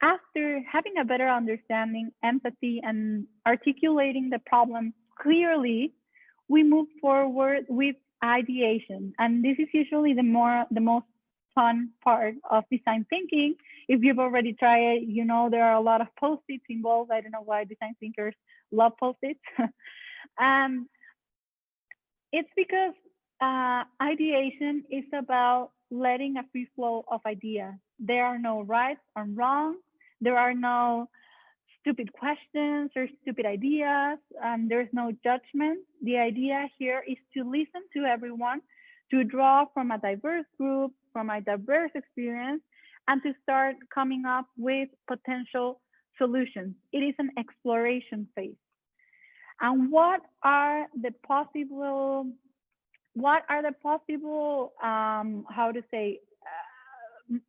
After having a better understanding, empathy, and articulating the problem clearly, we move forward with ideation. And this is usually the most fun part of design thinking. If you've already tried it, you know there are a lot of post-its involved. I don't know why design thinkers love post-its. It's because ideation is about letting a free flow of ideas. There are no rights or wrong. There are no stupid questions or stupid ideas. There's no judgment. The idea here is to listen to everyone, to draw from a diverse group, from a diverse experience, and to start coming up with potential solutions. It is an exploration phase. And what are the possible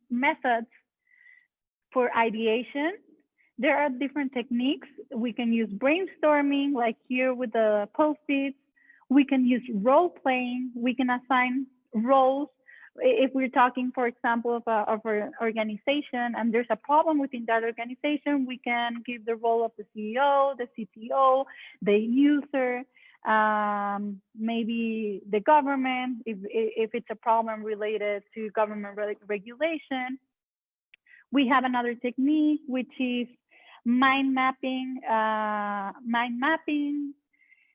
methods for ideation? There are different techniques. We can use brainstorming, like here with the post-its. We can use role playing. We can assign roles. If we're talking, for example, of an organization and there's a problem within that organization, we can give the role of the CEO, the CTO, the user, maybe the government, if it's a problem related to government regulation. We have another technique, which is mind mapping,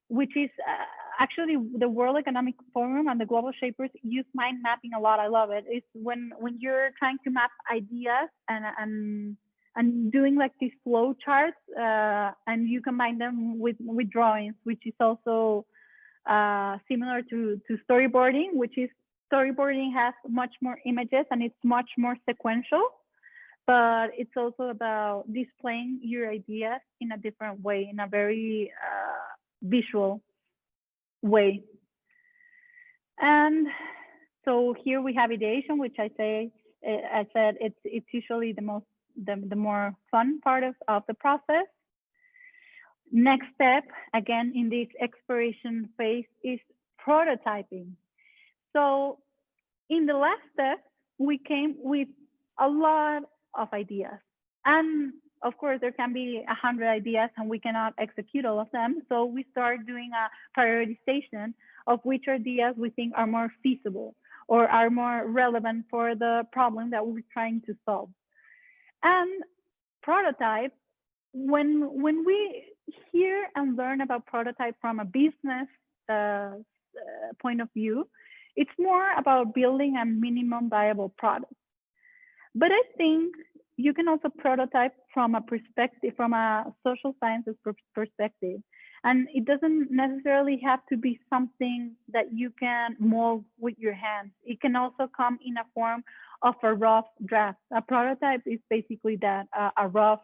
which is actually the World Economic Forum and the Global Shapers use mind mapping a lot. I love it. It's when you're trying to map ideas and doing like these flow charts, and you combine them with drawings, which is also similar to storyboarding, which is storyboarding has much more images and it's much more sequential, but it's also about displaying your ideas in a different way, in a very visual way. And so here we have ideation, which I said it's usually the more fun part of the process. Next step, again, in this exploration phase is prototyping. So in the last step, we came with a lot of ideas. And of course, there can be 100 ideas and we cannot execute all of them. So we start doing a prioritization of which ideas we think are more feasible or are more relevant for the problem that we're trying to solve. And prototype, when we hear and learn about prototype from a business point of view, it's more about building a minimum viable product. But I think you can also prototype from a perspective, from a social sciences perspective. And it doesn't necessarily have to be something that you can mold with your hands. It can also come in a form of a rough draft. A prototype is basically that, a rough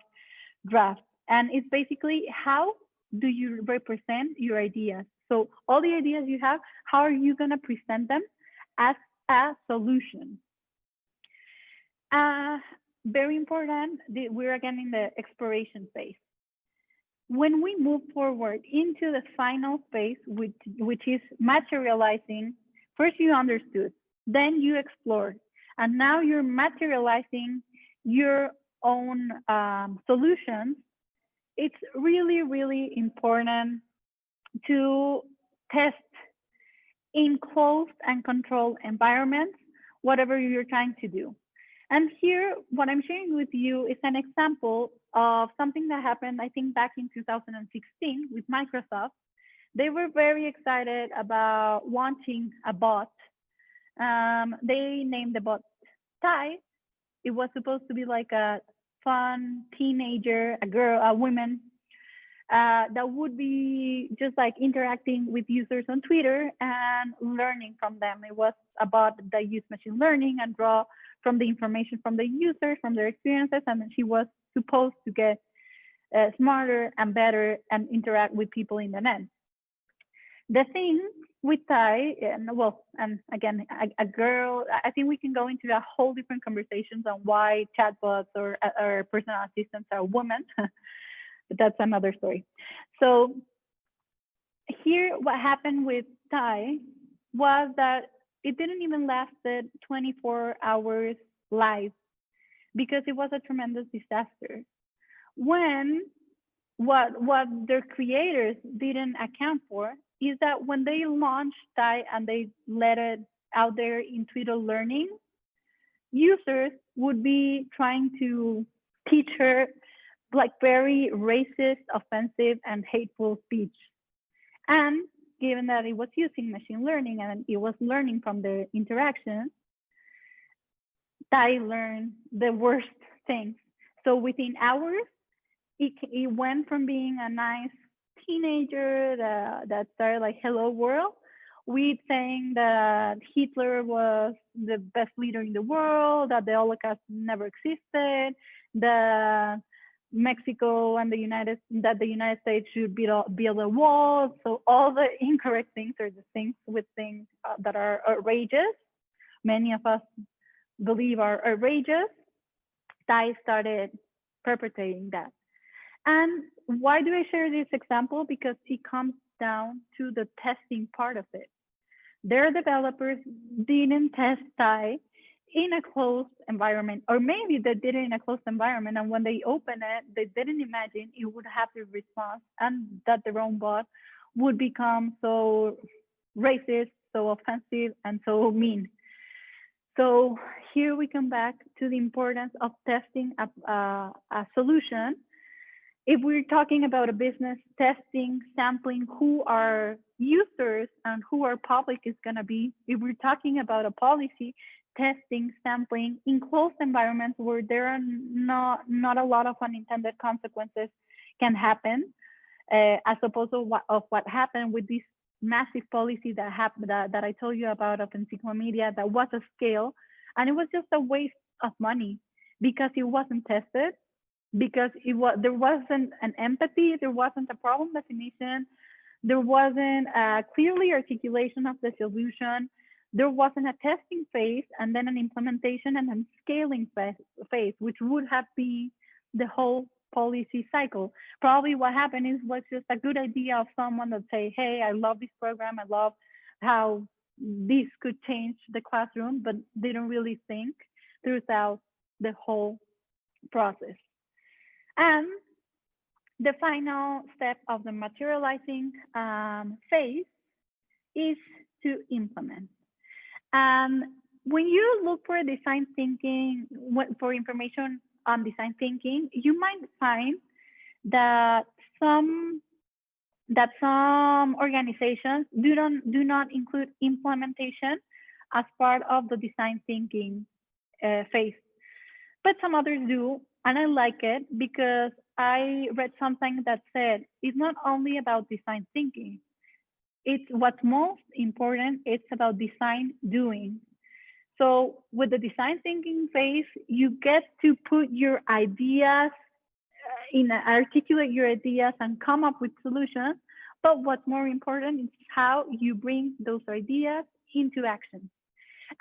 draft. And it's basically how do you represent your ideas? So all the ideas you have, how are you going to present them as a solution? Very important, we're again in the exploration phase. When we move forward into the final phase, which is materializing, first you understood, then you explored, and now you're materializing your own solutions. It's really, really important to test in closed and controlled environments, whatever you're trying to do. And here, what I'm sharing with you is an example of something that happened, I think, back in 2016 with Microsoft. They were very excited about launching a bot. They named the bot Ty. It was supposed to be like a fun teenager, a woman that would be just like interacting with users on Twitter and learning from them. It was a bot that used machine learning and draw from the information from the users, from their experiences, and she was supposed to get smarter and better and interact with people in the net. The thing with Ty, and again, a girl, I think we can go into a whole different conversations on why chatbots or personal assistants are women, but that's another story. So here, what happened with Ty was that it didn't even lasted 24 hours live because it was a tremendous disaster. When what their creators didn't account for is that when they launched Ty and they let it out there in Twitter learning, users would be trying to teach her like very racist, offensive, and hateful speech. And given that it was using machine learning and it was learning from the interactions, Ty learned the worst things. So within hours, it went from being a nice teenager that started like, hello world, with saying that Hitler was the best leader in the world, that the Holocaust never existed, that Mexico and the United States should build a wall. So all the incorrect things are the things with things that are outrageous. Many of us believe are outrageous. Ty started perpetrating that. And why do I share this example? Because it comes down to the testing part of it. Their developers didn't test Ty in a closed environment, or maybe they did it in a closed environment, and when they opened it, they didn't imagine it would have the response and that their own bot would become so racist, so offensive, and so mean. So here we come back to the importance of testing a solution. If we're talking about a business, testing, sampling who our users and who our public is going to be. If we're talking about a policy, testing, sampling in closed environments where there are not a lot of unintended consequences can happen, as opposed to what happened with these massive policy that happened that I told you about of encyclopedia that was a scale, and it was just a waste of money because it wasn't tested, because there wasn't an empathy, there wasn't a problem definition, there wasn't a clearly articulation of the solution, there wasn't a testing phase and then an implementation and then scaling phase, which would have been the whole policy cycle. Probably what happened was just a good idea of someone that say, hey, I love this program, I love how this could change the classroom, but they don't really think throughout the whole process. And the final step of the materializing phase is to implement. When you look for design thinking, for information on design thinking, you might find that some organizations do not include implementation as part of the design thinking phase, but some others do, and I like it because I read something that said it's not only about design thinking. It's what's most important. It's about design doing. So with the design thinking phase, you get to put your ideas articulate your ideas and come up with solutions. But what's more important is how you bring those ideas into action.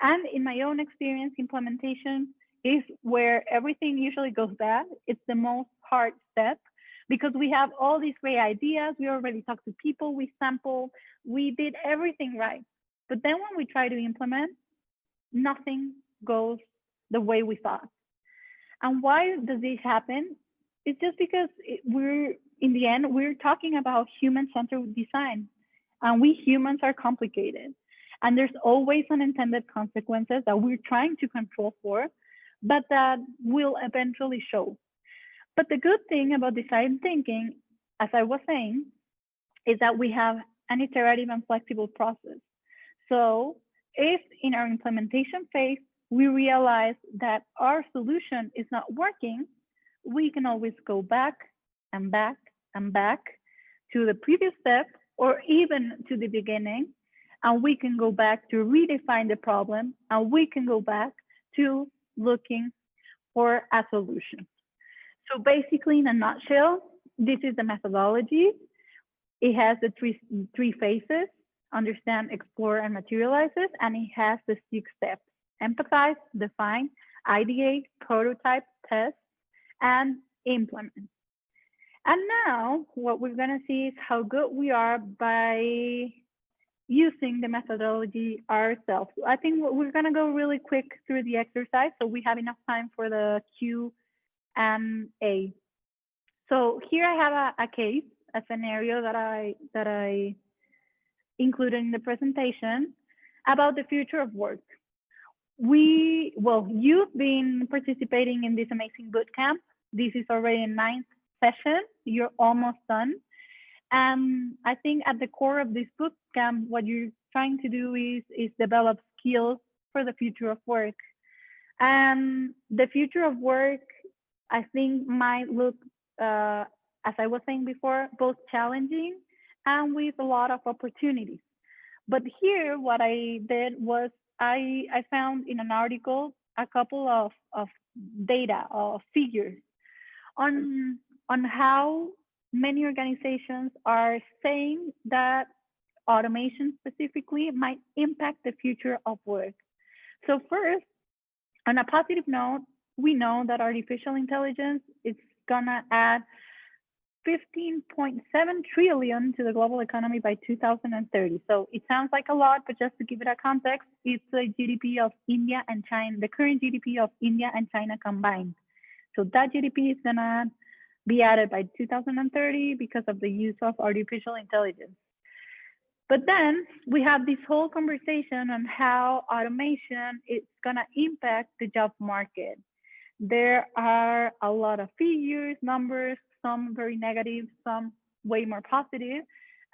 And in my own experience, implementation is where everything usually goes bad. It's the most hard step because we have all these great ideas. We already talked to people, we sampled, we did everything right. But then when we try to implement, nothing goes the way we thought. And why does this happen? It's just because in the end, we're talking about human-centered design. And we humans are complicated. And there's always unintended consequences that we're trying to control for, but that will eventually show. But the good thing about design thinking, as I was saying, is that we have an iterative and flexible process. So if in our implementation phase, we realize that our solution is not working, we can always go back and back and back to the previous step or even to the beginning, and we can go back to redefine the problem, and we can go back to looking for a solution. So basically, in a nutshell, this is the methodology. It has the three phases: understand, explore, and materializes, and it has the 6 steps: empathize, define, ideate, prototype, test, and implement. And now what we're gonna see is how good we are by using the methodology ourselves. I think we're gonna go really quick through the exercise so we have enough time for the Q&A. So here I have a case, a scenario that I included in the presentation about the future of work. You've been participating in this amazing bootcamp. This is already a 9th session. You're almost done. And I think at the core of this bootcamp, what you're trying to do is develop skills for the future of work. And the future of work, I think, might look, as I was saying before, both challenging and with a lot of opportunities. But here, what I did was I found in an article a couple of data, of figures on how many organizations are saying that automation specifically might impact the future of work. So first, on a positive note, we know that artificial intelligence is gonna add 15.7 trillion to the global economy by 2030. So it sounds like a lot, but just to give it a context, it's the GDP of India and China, the current GDP of India and China combined. So that GDP is gonna be added by 2030 because of the use of artificial intelligence. But then we have this whole conversation on how automation is gonna impact the job market. There are a lot of figures, numbers, some very negative, some way more positive,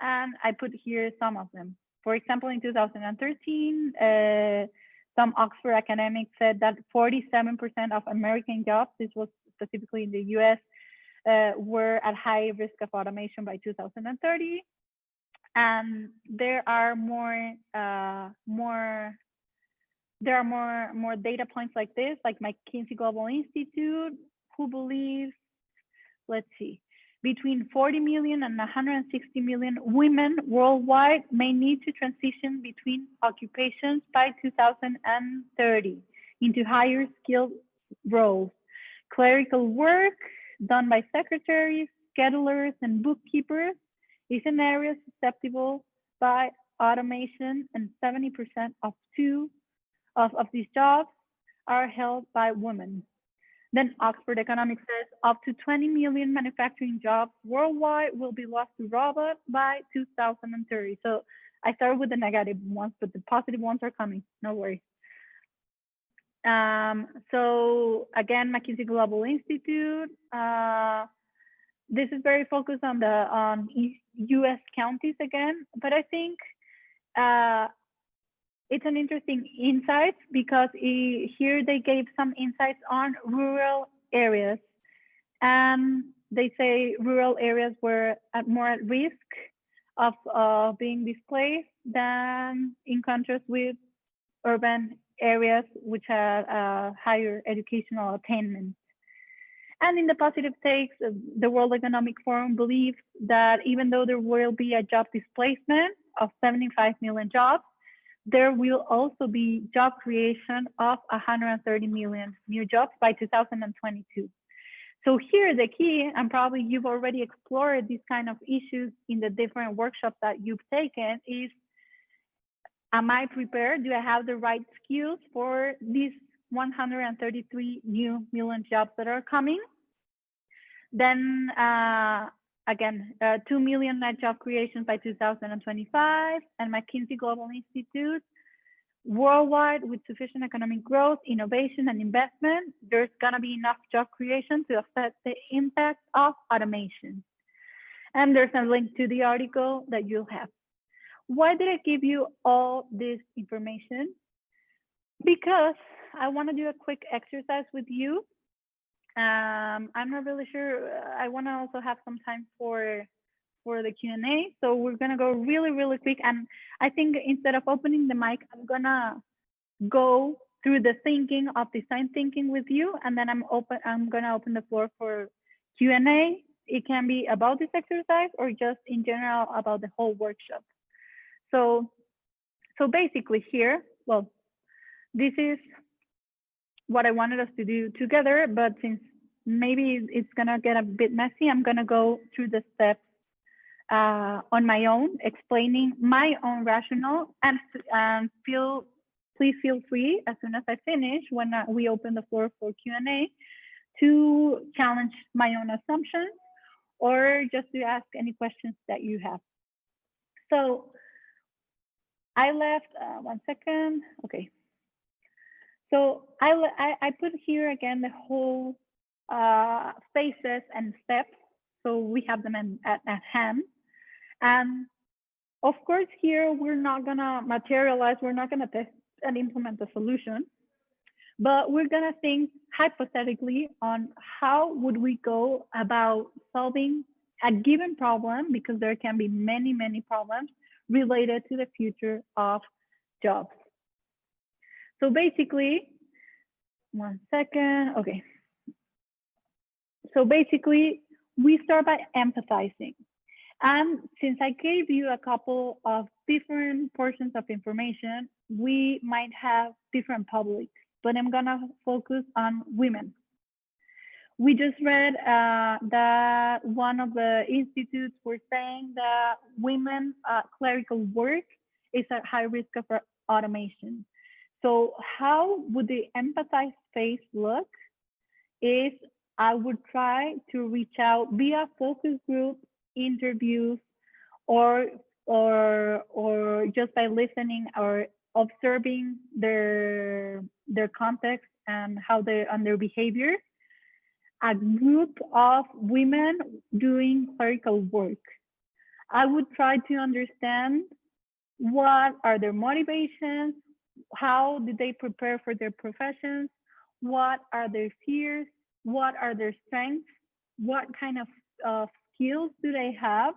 and I put here some of them. For example, in 2013, some Oxford academics said that 47% of American jobs, this was specifically in the US, were at high risk of automation by 2030. And there are more data points like this, like McKinsey Global Institute, who believes, let's see, between 40 million and 160 million women worldwide may need to transition between occupations by 2030 into higher skilled roles. Clerical work done by secretaries, schedulers, and bookkeepers is an area susceptible by automation, and 70% of these jobs are held by women. Then Oxford Economics says up to 20 million manufacturing jobs worldwide will be lost to robots by 2030. So I started with the negative ones, but the positive ones are coming. No worries. So again, McKinsey Global Institute. This is very focused on U.S. counties again, but I think it's an interesting insight because here they gave some insights on rural areas, and they say rural areas were more at risk of being displaced than in contrast with urban areas which have higher educational attainment. And in the positive takes, the World Economic Forum believes that even though there will be a job displacement of 75 million jobs, there will also be job creation of 130 million new jobs by 2022. So here the key, and probably you've already explored these kind of issues in the different workshops that you've taken, is, am I prepared? Do I have the right skills for these 133 new million jobs that are coming? Then again, 2 million net job creations by 2025, and McKinsey Global Institute, worldwide with sufficient economic growth, innovation, and investment, there's gonna be enough job creation to offset the impact of automation. And there's a link to the article that you'll have. Why did I give you all this information? Because I want to do a quick exercise with you. I'm not really sure. I want to also have some time for the Q&A. So we're going to go really, really quick. And I think instead of opening the mic, I'm going to go through the thinking of design thinking with you. And then I'm going to open the floor for Q&A. It can be about this exercise or just in general about the whole workshop. So basically here, well, this is what I wanted us to do together, but since maybe it's gonna get a bit messy, I'm gonna go through the steps on my own, explaining my own rationale, and please feel free as soon as I finish, when we open the floor for Q&A, to challenge my own assumptions or just to ask any questions that you have. So I left, one second, okay. So I put here again the whole phases and steps, so we have them at hand. And of course here we're not gonna materialize, we're not gonna test and implement the solution, but we're gonna think hypothetically on how would we go about solving a given problem, because there can be many, many problems related to the future of jobs. So basically, one second, okay. So basically, we start by empathizing. And since I gave you a couple of different portions of information, we might have different publics, but I'm gonna focus on women. We just read that one of the institutes were saying that women clerical work is at high risk of automation. So how would the empathize phase look? Is I would try to reach out via focus group, interviews, or just by listening or observing their context and how their behavior, a group of women doing clerical work. I would try to understand what are their motivations, how did they prepare for their professions, what are their fears, what are their strengths, what kind of skills do they have,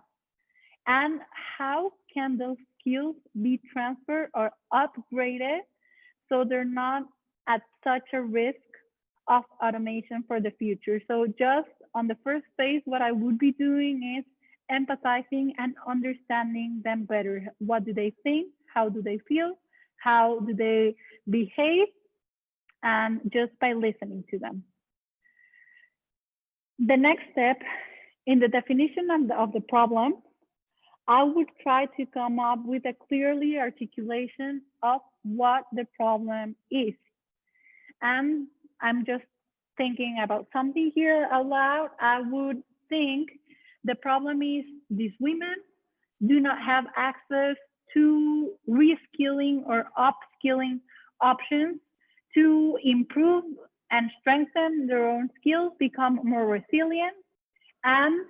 and how can those skills be transferred or upgraded so they're not at such a risk of automation for the future? So just on the first phase, what I would be doing is empathizing and understanding them better. What do they think? How do they feel? How do they behave? And just by listening to them. The next step in the definition of the problem, I would try to come up with a clearly articulation of what the problem is. And I'm just thinking about something here out loud. I would think the problem is these women do not have access to reskilling or upskilling options to improve and strengthen their own skills, become more resilient, and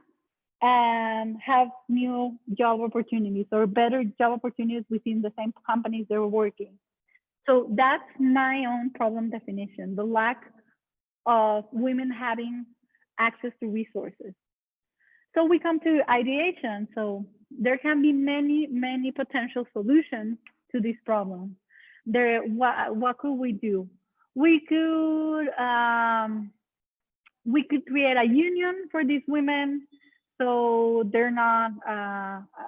have new job opportunities or better job opportunities within the same companies they're working. So that's my own problem definition, the lack of women having access to resources. So we come to ideation. So there can be many potential solutions to this problem. What could we do? We could create a union for these women, so they're not.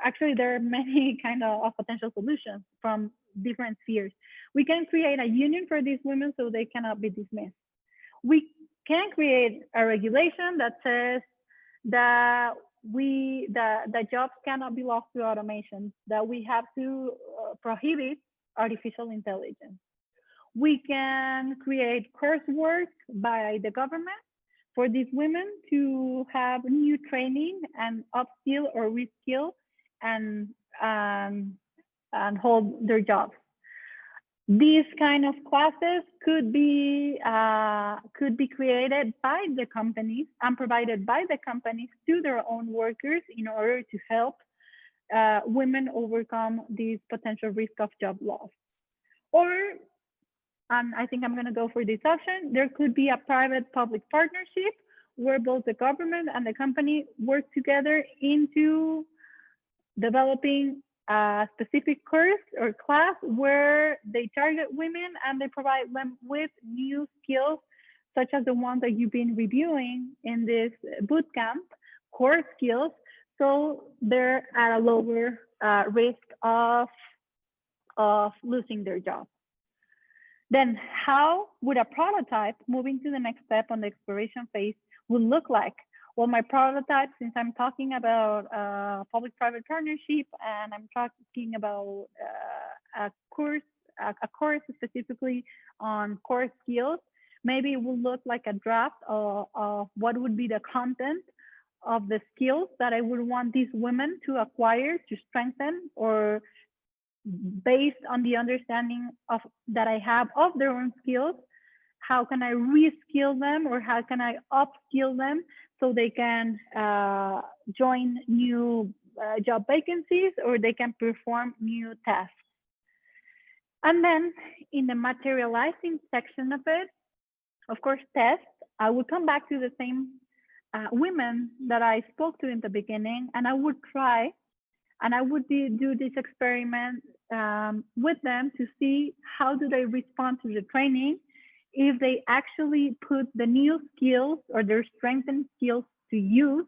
Actually, there are many kind of potential solutions from different spheres. We can create a union for these women so they cannot be dismissed. We can create a regulation that says that the jobs cannot be lost to automation, that we have to prohibit artificial intelligence. We can create coursework by the government for these women to have new training and upskill or reskill and hold their jobs. These kind of classes could be created by the companies and provided by the companies to their own workers in order to help women overcome these potential risk of job loss. Or, and I think I'm going to go for this option, there could be a private-public partnership where both the government and the company work together into developing a specific course or class where they target women and they provide them with new skills, such as the ones that you've been reviewing in this boot camp, core skills, so they're at a lower risk of losing their job. Then how would a prototype, moving to the next step on the exploration phase, would look like? Well, my prototype, since I'm talking about public-private partnership and I'm talking about a course specifically on core skills, maybe it will look like a draft of what would be the content of the skills that I would want these women to acquire, to strengthen, or based on the understanding of that I have of their own skills, how can I reskill them or how can I upskill them so they can join new job vacancies or they can perform new tasks. And then in the materializing section of it, of course, tests, I would come back to the same women that I spoke to in the beginning, and I would try and I would do this experiment with them to see how do they respond to the training, if they actually put the new skills or their strengthened skills to use,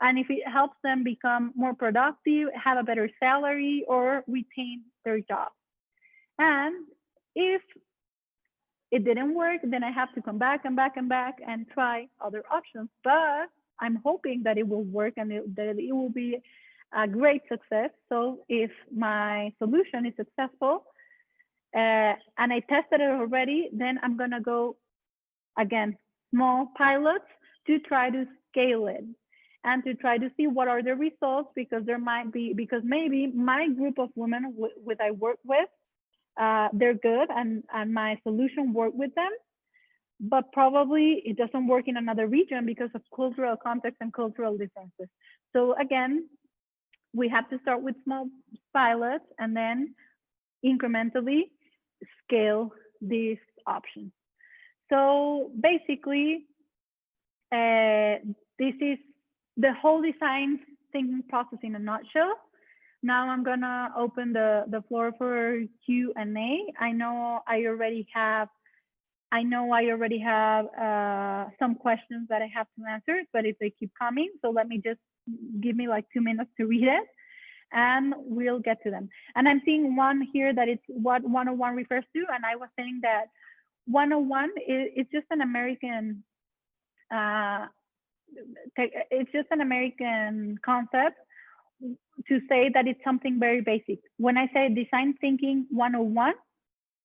and if it helps them become more productive, have a better salary, or retain their job. And if it didn't work, then I have to come back and try other options. But I'm hoping that it will work and that it will be a great success. So if my solution is successful and I tested it already, then I'm gonna go again, small pilots to try to scale it and to try to see what are the results, because there might be, because maybe my group of women I work with, they're good and my solution work with them, but probably it doesn't work in another region because of cultural context and cultural differences. So again, we have to start with small pilots and then incrementally scale these options. So basically, this is the whole design thinking process in a nutshell. Now I'm gonna open the floor for Q&A. I know I already have some questions that I have to answer, but if they keep coming, so let me just give me like 2 minutes to read it and we'll get to them. And I'm seeing one here that it's what 101 refers to, and I was saying that 101 is just an American it's just an American concept to say that it's something very basic. When I say design thinking 101,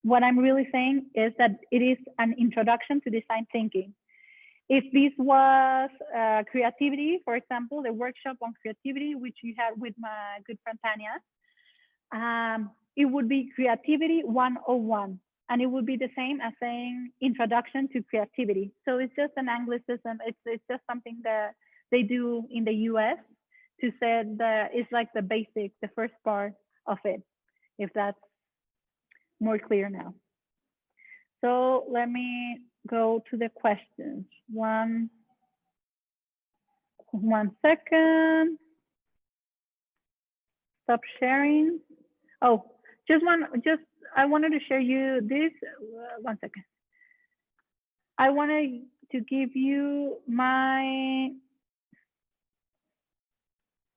what I'm really saying is that it is an introduction to design thinking. If this was creativity, for example, the workshop on creativity, which you had with my good friend Tanya, it would be creativity 101. And it would be the same as saying introduction to creativity. So it's just an Anglicism. It's just something that they do in the US to say that it's like the basic, the first part of it, if that's more clear now. So let me go to the questions. One second. Stop sharing. Oh, I wanted to share you this. 1 second. I wanted to give you my.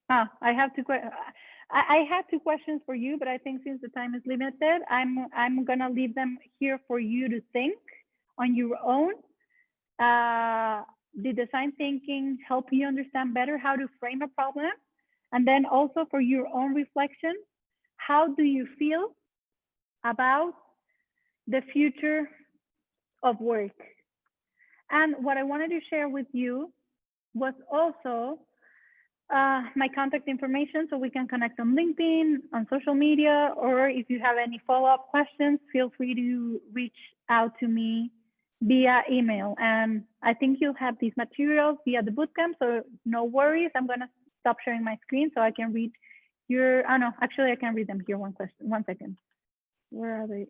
I have I had 2 questions for you, but I think since the time is limited, I'm gonna leave them here for you to think on your own. Did design thinking help you understand better how to frame a problem? And then also for your own reflection, how do you feel about the future of work? And what I wanted to share with you was also my contact information, so we can connect on LinkedIn, on social media, or if you have any follow-up questions, feel free to reach out to me via email. And I think you'll have these materials via the bootcamp, so no worries. I'm gonna stop sharing my screen so I can read your, no, actually I can read them here. 1 second. Where are they?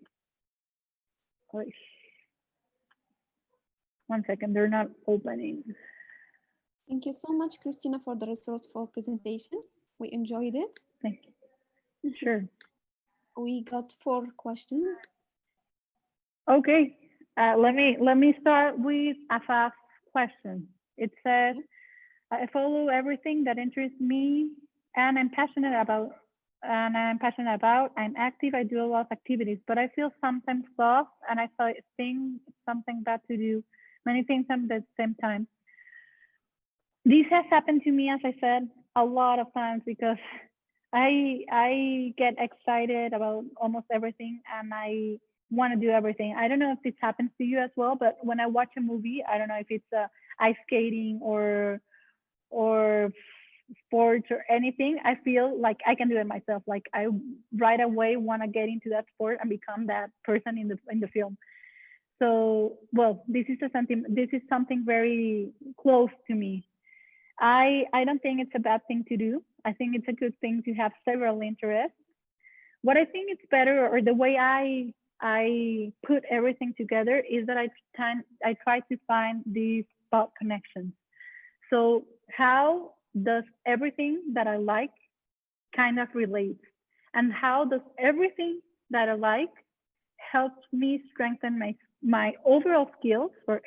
Oh, 1 second, they're not opening. Thank you so much, Christina, for the resourceful presentation. We enjoyed it. Thank you. Sure. We got 4 questions. Okay, let me start with a fast question. It says, I follow everything that interests me and I'm passionate about. I'm active, I do a lot of activities, but I feel sometimes lost and I think something bad to do, many things at the same time. This has happened to me, as I said, a lot of times because I get excited about almost everything and I want to do everything. I don't know if this happens to you as well, but when I watch a movie, I don't know if it's ice skating or sports or anything, I feel like I can do it myself. Like I right away want to get into that sport and become that person in the film. So, well, this is something very close to me. I don't think it's a bad thing to do. I think it's a good thing to have several interests. What I think it's better, or the way I put everything together, is that I try to find these thought connections. So how does everything that I like kind of relate? And how does everything that I like help me strengthen my overall skills for